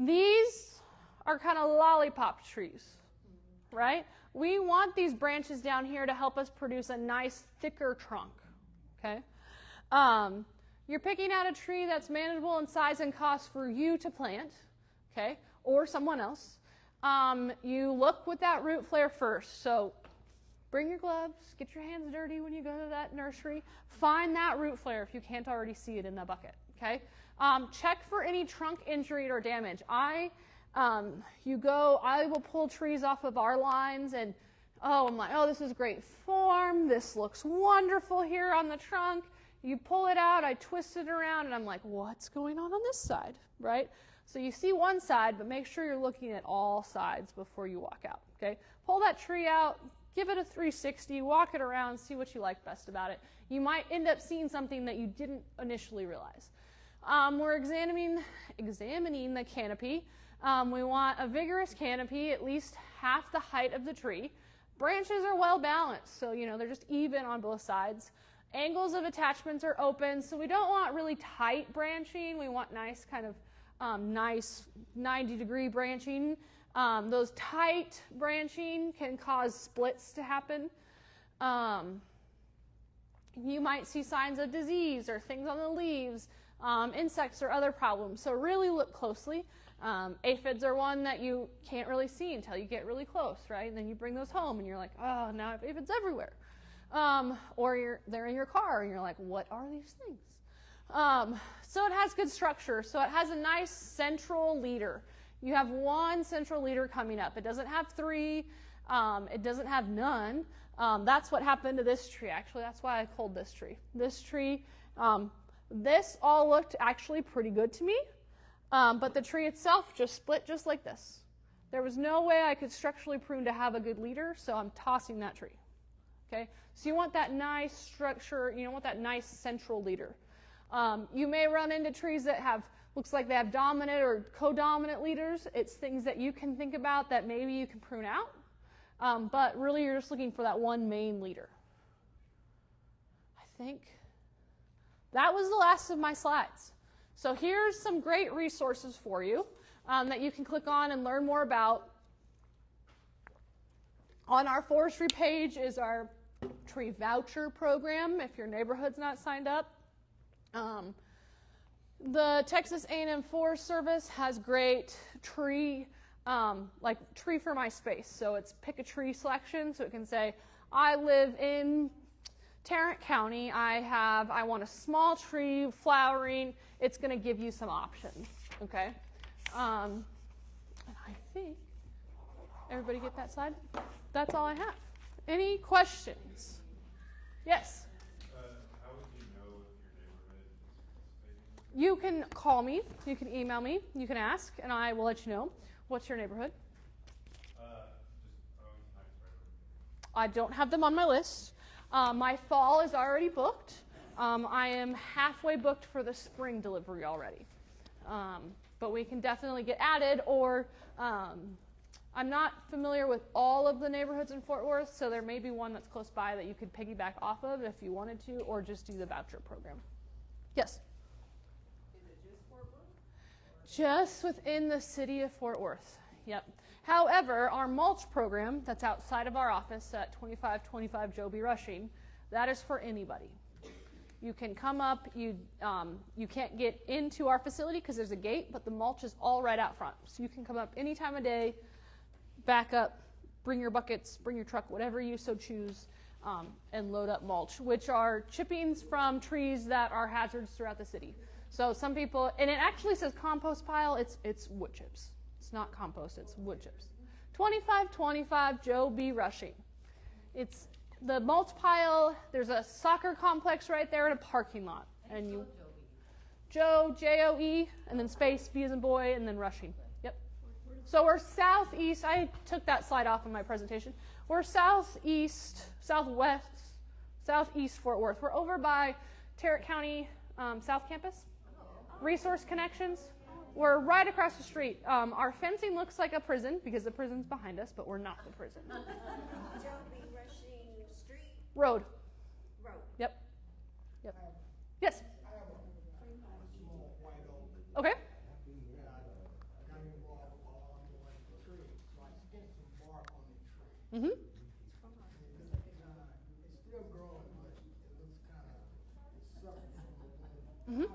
These are kind of lollipop trees, right? We want these branches down here to help us produce a nice, thicker trunk, okay? You're picking out a tree that's manageable in size and cost for you to plant, okay, or someone else. You look with that root flare first. So bring your gloves, get your hands dirty when you go to that nursery. Find that root flare if you can't already see it in the bucket, okay? Check for any trunk injury or damage. I will pull trees off of our lines and, I'm like, this is great form. This looks wonderful here on the trunk. You pull it out, I twist it around, and I'm like, what's going on this side, right? So you see one side, but make sure you're looking at all sides before you walk out, okay? Pull that tree out, give it a 360, walk it around, see what you like best about it. You might end up seeing something that you didn't initially realize. We're examining the canopy. We want a vigorous canopy, at least half the height of the tree. Branches are well balanced, so they're just even on both sides. Angles of attachments are open, so we don't want really tight branching. We want nice kind of nice 90-degree branching. Those tight branching can cause splits to happen. You might see signs of disease or things on the leaves, insects or other problems, so really look closely. Aphids are one that you can't really see until you get really close, right? And then you bring those home and you're like, oh, now I have aphids everywhere. Or they're in your car and you're like, what are these things? So it has good structure. So it has a nice central leader. You have one central leader coming up. It doesn't have three. It doesn't have none. That's what happened to this tree, actually. That's why I culled this tree. This tree, this all looked actually pretty good to me. But the tree itself just split just like this. There was no way I could structurally prune to have a good leader, so I'm tossing that tree. Okay, so you want that nice structure, you want that nice central leader. You may run into trees that looks like they have dominant or co-dominant leaders. It's things that you can think about that maybe you can prune out, but really you're just looking for that one main leader. I think that was the last of my slides. So here's some great resources for you that you can click on and learn more about. On our forestry page is our tree voucher program if your neighborhood's not signed up. The Texas A&M Forest Service has great tree, like Tree for My Space. So it's pick a tree selection. So it can say, I live in Tarrant County. I want a small tree flowering. It's going to give you some options. Okay. And I think everybody get that slide? That's all I have. Any questions? Yes? How would you know if your neighborhood is participating? You can call me. You can email me. You can ask, and I will let you know. What's your neighborhood? I don't have them on my list. My fall is already booked. I am halfway booked for the spring delivery already. But we can definitely get added, or I'm not familiar with all of the neighborhoods in Fort Worth, so there may be one that's close by that you could piggyback off of if you wanted to, or just do the voucher program. Yes? Is it just Fort Worth? Just within the city of Fort Worth. Yep. However, our mulch program that's outside of our office at 2525 Joe B. Rushing, that is for anybody. You can come up, you can't get into our facility because there's a gate, but the mulch is all right out front. So you can come up any time of day, back up, bring your buckets, bring your truck, whatever you so choose, and load up mulch, which are chippings from trees that are hazards throughout the city. So some people, and it actually says compost pile, it's wood chips. It's not compost, it's wood chips. 2525 Joe B. Rushing. It's the mulch pile. There's a soccer complex right there in a parking lot. And you, Joe, J-O-E, and then space, B as in boy, and then Rushing. Yep. So we're southeast. I took that slide off in my presentation. We're southeast Fort Worth. We're over by Tarrant County South Campus. Resource Connections. We're right across the street. Our fencing looks like a prison because the prison's behind us, but we're not the prison. Joe B. Rushing Street Road. Road. Yep. Yep. Yes. I have a small white oak. Okay. And I got involved on the tree. So I get some bark on the tree. Mm-hmm. Mhm.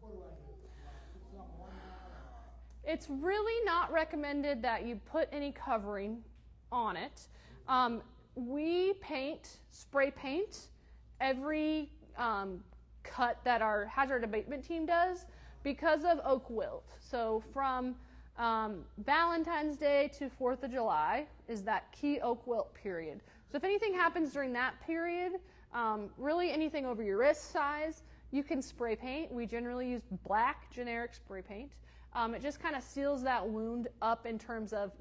What do I do? Do I put some on now? It's really not recommended that you put any covering on it. We spray paint every cut that our hazard abatement team does because of oak wilt. So from Valentine's Day to 4th of July is that key oak wilt period. So if anything happens during that period, really anything over your wrist size, you can spray paint. We generally use black generic spray paint. It just kind of seals that wound up in terms of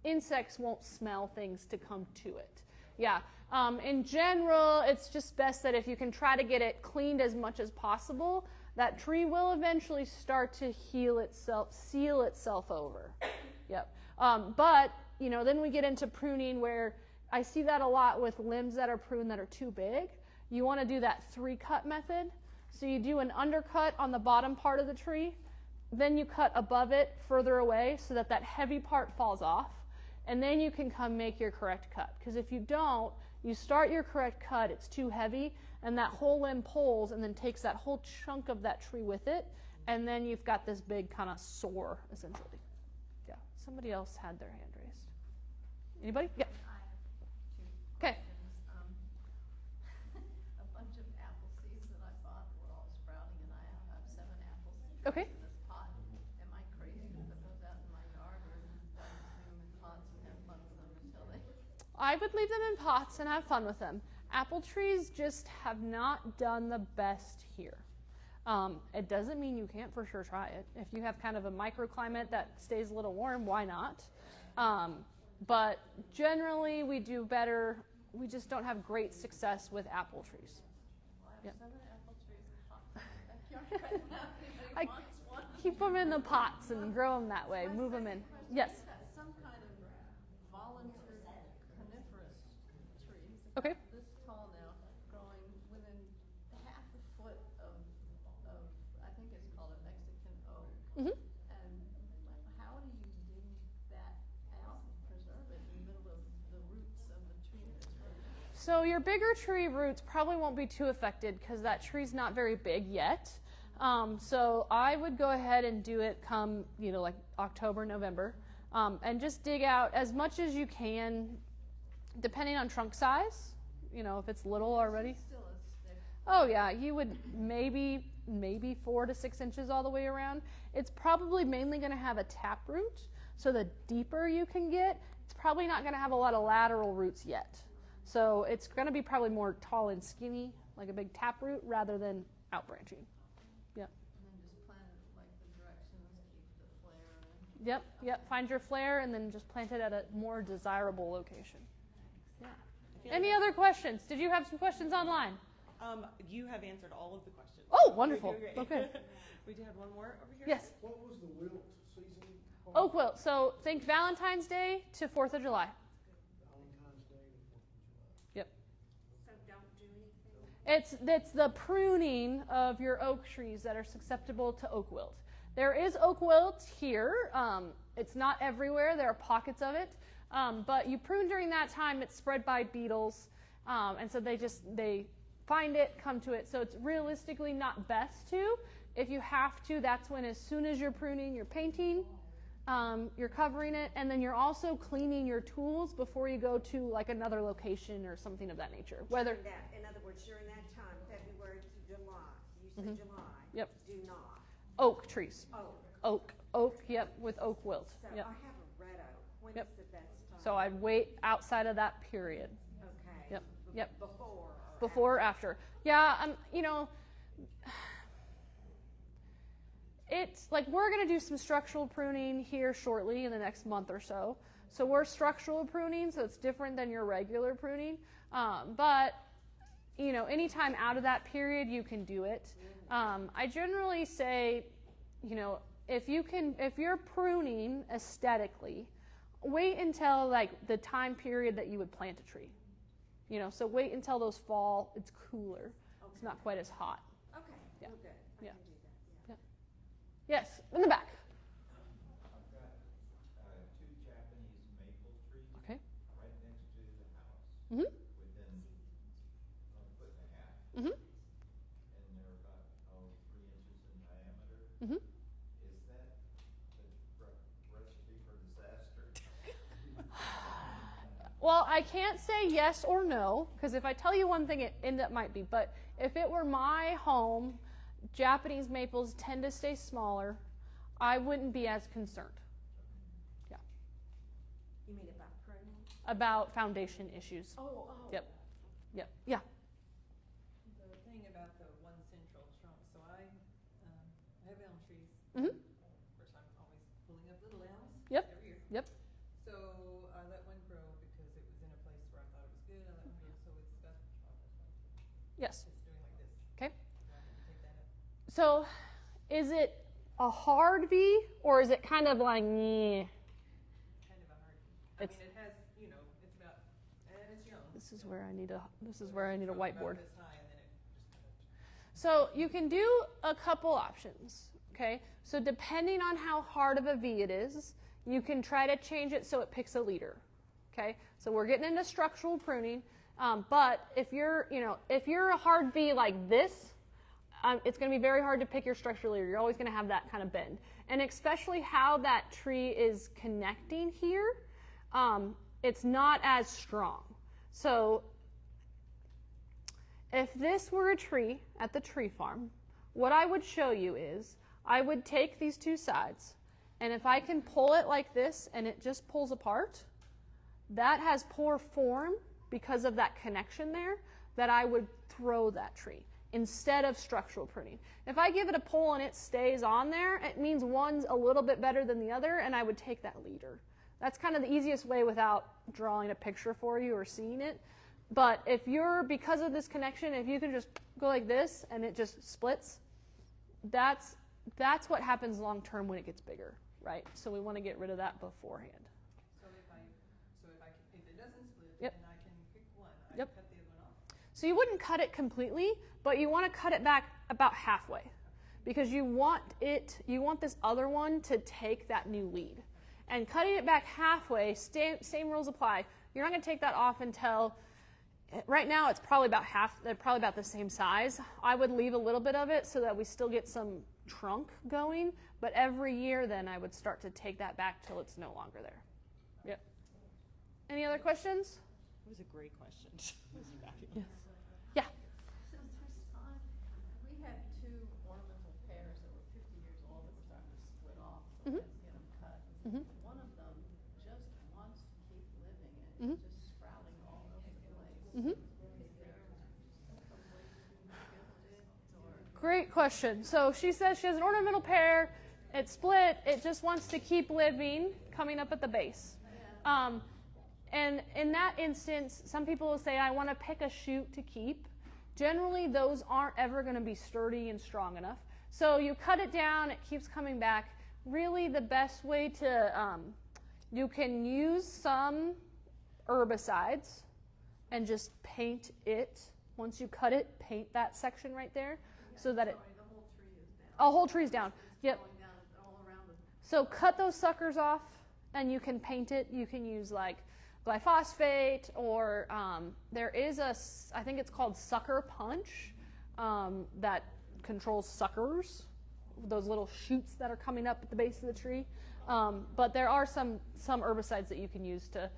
insects won't smell things to come to it. Yeah. In general, it's just best that if you can try to get it cleaned as much as possible, that tree will eventually start to heal itself, seal itself over. Yep. But, then we get into pruning where I see that a lot with limbs that are pruned that are too big. You want to do that 3-cut method. So you do an undercut on the bottom part of the tree, then you cut above it further away so that that heavy part falls off, and then you can come make your correct cut. Because if you don't, you start your correct cut, it's too heavy, and that whole limb pulls and then takes that whole chunk of that tree with it, and then you've got this big kind of sore, essentially. Yeah, somebody else had their hand raised. Anybody? Yeah. Okay. A bunch of apple seeds that I bought were all sprouting, and I have 7 apples Okay. in this pot. Am I crazy to put those out in my yard, or do I just leave them in pots and have fun with them until they... I would leave them in pots and have fun with them. Apple trees just have not done the best here. It doesn't mean you can't for sure try it. If you have kind of a microclimate that stays a little warm, why not? But generally we do better. We just don't have great success with apple trees. Well, I Yep. have 7 apple trees in pots in my backyard right now. I Anybody wants one? keep them in the pots and grow them that way. Move them in. Yes. Some kind of voluntary coniferous trees. Okay. This tall now, growing within half a foot of I think it's called a Mexican oak. Mm-hmm. And how do you dig that out and preserve it in the middle of the roots of the tree that's growing? So your bigger tree roots probably won't be too affected because that tree's not very big yet. So I would go ahead and do it come, like October, November, and just dig out as much as you can, depending on trunk size. If it's little already. Still a stick. Oh yeah, you would maybe 4 to 6 inches all the way around. It's probably mainly going to have a tap root. So the deeper you can get, it's probably not going to have a lot of lateral roots yet. So it's going to be probably more tall and skinny, like a big tap root, rather than outbranching. Yep. And then just plant it like the directions, keep the flare in. Yep. Find your flare and then just plant it at a more desirable location. Yeah. feel Any like- other questions? Did you have some questions online? You have answered all of the questions. Oh, wonderful. You're great. Okay. We do have one more over here. Yes. What was the wilt season? Oak wilt. So think Valentine's Day to 4th of July. Valentine's Day to 4th of July. Yep. So don't do anything. It's the pruning of your oak trees that are susceptible to oak wilt. There is oak wilt here. It's not everywhere. There are pockets of it. But you prune during that time, it's spread by beetles. And so they find it, come to it. So it's realistically not best to. If you have to, that's when as soon as you're pruning, you're painting, you're covering it, and then you're also cleaning your tools before you go to like another location or something of that nature. Whether During that, in other words, during that time, February to July, you said July. Yep. Do not. oak trees. Oh, Oak, yep, with oak wilt. so Yep. I have a red oak. When is Yep. the best time? So I'd wait outside of that period. Okay. Yep. Yep. Before or After. Yeah, it's like we're going to do some structural pruning here shortly in the next month or so. So we're structural pruning, so it's different than your regular pruning. But anytime out of that period, you can do it. I generally say, if you're pruning aesthetically, wait until like the time period that you would plant a tree. So wait until those fall. It's cooler. It's not quite as hot. Okay, Yeah. well, good. I Yeah. can do that, Yes, in the back. I've got 2 Japanese maple trees Okay. right next to the house, Mhm. within a foot and a half. Mhm. And they're about Mhm. Is that the recipe for disaster? Well, I can't say yes or no, because if I tell you one thing, that might be. But if it were my home, Japanese maples tend to stay smaller. I wouldn't be as concerned. Yeah. You mean about pruning? About foundation issues. Oh. Yep. Yep. Yeah. The thing about the one central trunk, so I have elm trees. Mhm. Of course, I'm always pulling up little elms. Yep. Every year. Yep. So I let one grow because it was in a place where I thought it was good. I let one grow, so it's got, Yes. it's doing like this. Okay. Do I need to take that up? So, is it a hard V or is it kind of like, It's meh? kind of a hard, It's- it has, it's about, and it's young. This is where I need a About whiteboard. this high, and then it just kind of. So you can do a couple options, okay? So depending on how hard of a V it is, you can try to change it so it picks a leader, okay? So we're getting into structural pruning, but if you're a hard V like this, it's going to be very hard to pick your structural leader. You're always going to have that kind of bend, and especially how that tree is connecting here, it's not as strong. So if this were a tree at the tree farm, what I would show you is I would take these two sides, and if I can pull it like this and it just pulls apart, that has poor form because of that connection there, that I would throw that tree instead of structural pruning. If I give it a pull and it stays on there, it means one's a little bit better than the other, and I would take that leader. That's kind of the easiest way without drawing a picture for you or seeing it. But if because of this connection, if you can just go like this and it just splits, that's what happens long term when it gets bigger, right? So we want to get rid of that beforehand. So if it doesn't split, Yep. and I can pick one, I Yep. cut the other one off. So you wouldn't cut it completely, but you want to cut it back about halfway, because you want this other one to take that new lead. And cutting it back halfway, same rules apply. You're not going to take that off until, right now it's probably about they're probably about the same size. I would leave a little bit of it so that we still get some trunk going, but every year then I would start to take that back till it's no longer there. Yep. Any other questions? That was a great question. Yes. Yeah. So there's time, we had two ornamental pears that were 50 years old that were starting to split off, so Mhm. let's get them cut. Mhm. One of them just wants to keep living and Mhm. it's just sprouting all over the place. Mhm. Is there some way you can kill it or? Great question. So she says she has an ornamental pear. It's split. It just wants to keep living, coming up at the base. And in that instance, some people will say, I want to pick a shoot to keep. Generally, those aren't ever going to be sturdy and strong enough. So you cut it down. It keeps coming back. Really, the best way to, you can use some herbicides and just paint it. Once you cut it, paint that section right there so that it, Sorry, the whole tree is down. a whole tree's down. Yep. Going down all around the. So cut those suckers off and you can paint it. You can use like glyphosate or there is I think it's called sucker punch that controls suckers, those little shoots that are coming up at the base of the tree. But there are some herbicides that you can use to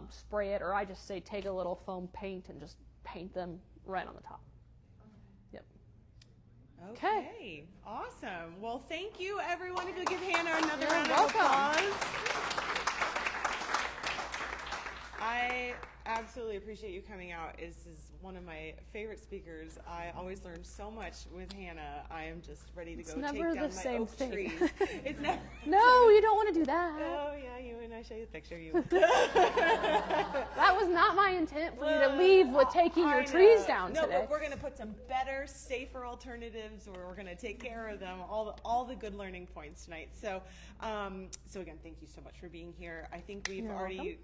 spray it, or I just say take a little foam paint and just paint them right on the top. Yep. Okay, awesome. Well, thank you, everyone. If you'll give Hannah another You're round welcome. of applause. I absolutely appreciate you coming out. This is one of my favorite speakers. I always learn so much with Hannah. I am just ready to go never take the down my same oak thing. trees. It's never. No, you don't want to do that. Oh yeah, you and I show you the picture. You. That was not my intent for you to leave with taking your I trees know. down no, today. but we're going to put some better, safer alternatives, or we're going to take care of them. All the good learning points tonight. So, so again, thank you so much for being here. I think we've You're already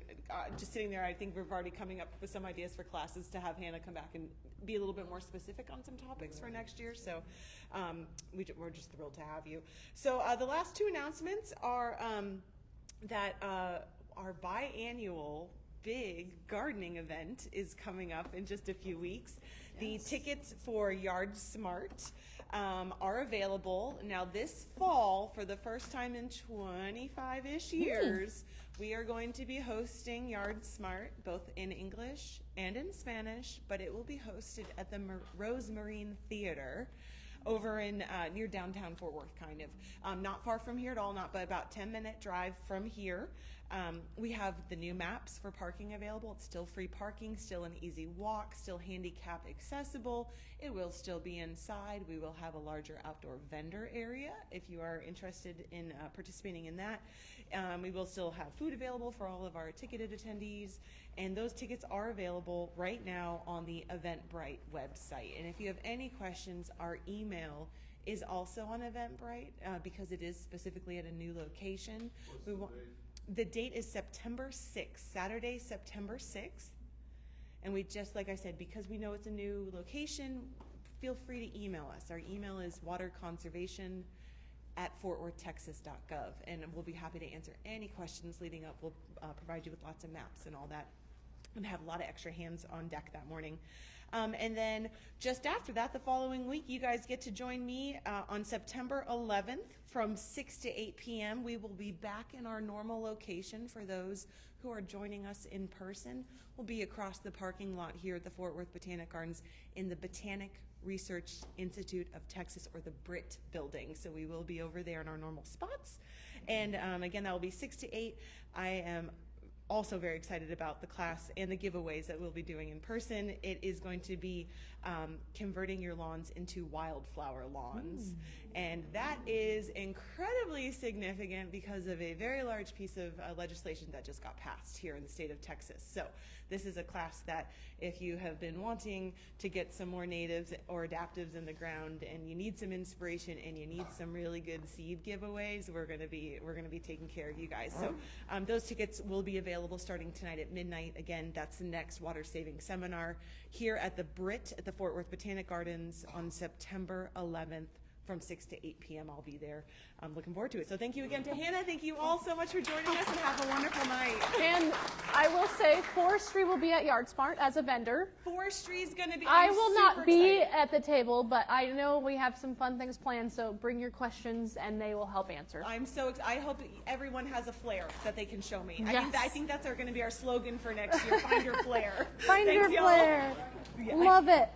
just sitting there. I think we've already coming up with some ideas for classes to have Hannah come back and be a little bit more specific on some topics for next year. So, we're just thrilled to have you. So, the last two announcements are that our biannual big gardening event is coming up in just a few weeks. The tickets for Yard Smart are available. Now this fall, for the first time in 25-ish years, we are going to be hosting Yard Smart, both in English and in Spanish, but it will be hosted at the Rose Marine Theater over in near downtown Fort Worth, kind of. Not far from here at all, but about 10-minute drive from here. We have the new maps for parking available. It's still free parking, still an easy walk, still handicap accessible. It will still be inside. We will have a larger outdoor vendor area if you are interested in participating in that. We will still have food available for all of our ticketed attendees, and those tickets are available right now on the Eventbrite website. And if you have any questions, our email is also on Eventbrite because it is specifically at a new location. The date is September 6th, Saturday, September 6th. And we just, like I said, because we know it's a new location, feel free to email us. Our email is waterconservation@fortworthtexas.gov, and we'll be happy to answer any questions leading up. We'll provide you with lots of maps and all that, and have a lot of extra hands on deck that morning. And then just after that, the following week, you guys get to join me on September 11th from 6 to 8 p.m. We will be back in our normal location for those who are joining us in person. We'll be across the parking lot here at the Fort Worth Botanic Gardens in the Botanic Research Institute of Texas, or the BRIT building. So we will be over there in our normal spots. And again, that will be 6 to 8. I am also very excited about the class and the giveaways that we'll be doing in person. It is going to be converting your lawns into wildflower lawns. And that is incredibly significant because of a very large piece of legislation that just got passed here in the state of Texas. So this is a class that if you have been wanting to get some more natives or adaptives in the ground, and you need some inspiration and you need some really good seed giveaways, we're going to be taking care of you guys. So those tickets will be available starting tonight at midnight. Again, that's the next water saving seminar here at the BRIT at the Fort Worth Botanic Gardens on September 11th. From 6 to 8 p.m. I'll be there. I'm looking forward to it. So thank you again to Hannah. Thank you all so much for joining us, and have a wonderful night. And I will say Forestry will be at Yard Smart as a vendor. Forestry is going to be. I will not be at the table, but I know we have some fun things planned, so bring your questions and they will help answer. I'm so excited. I hope everyone has a flair that they can show me. Yes. I think that's going to be our slogan for next year. Find your flair. Find Thanks, your flair. Yeah. Love it.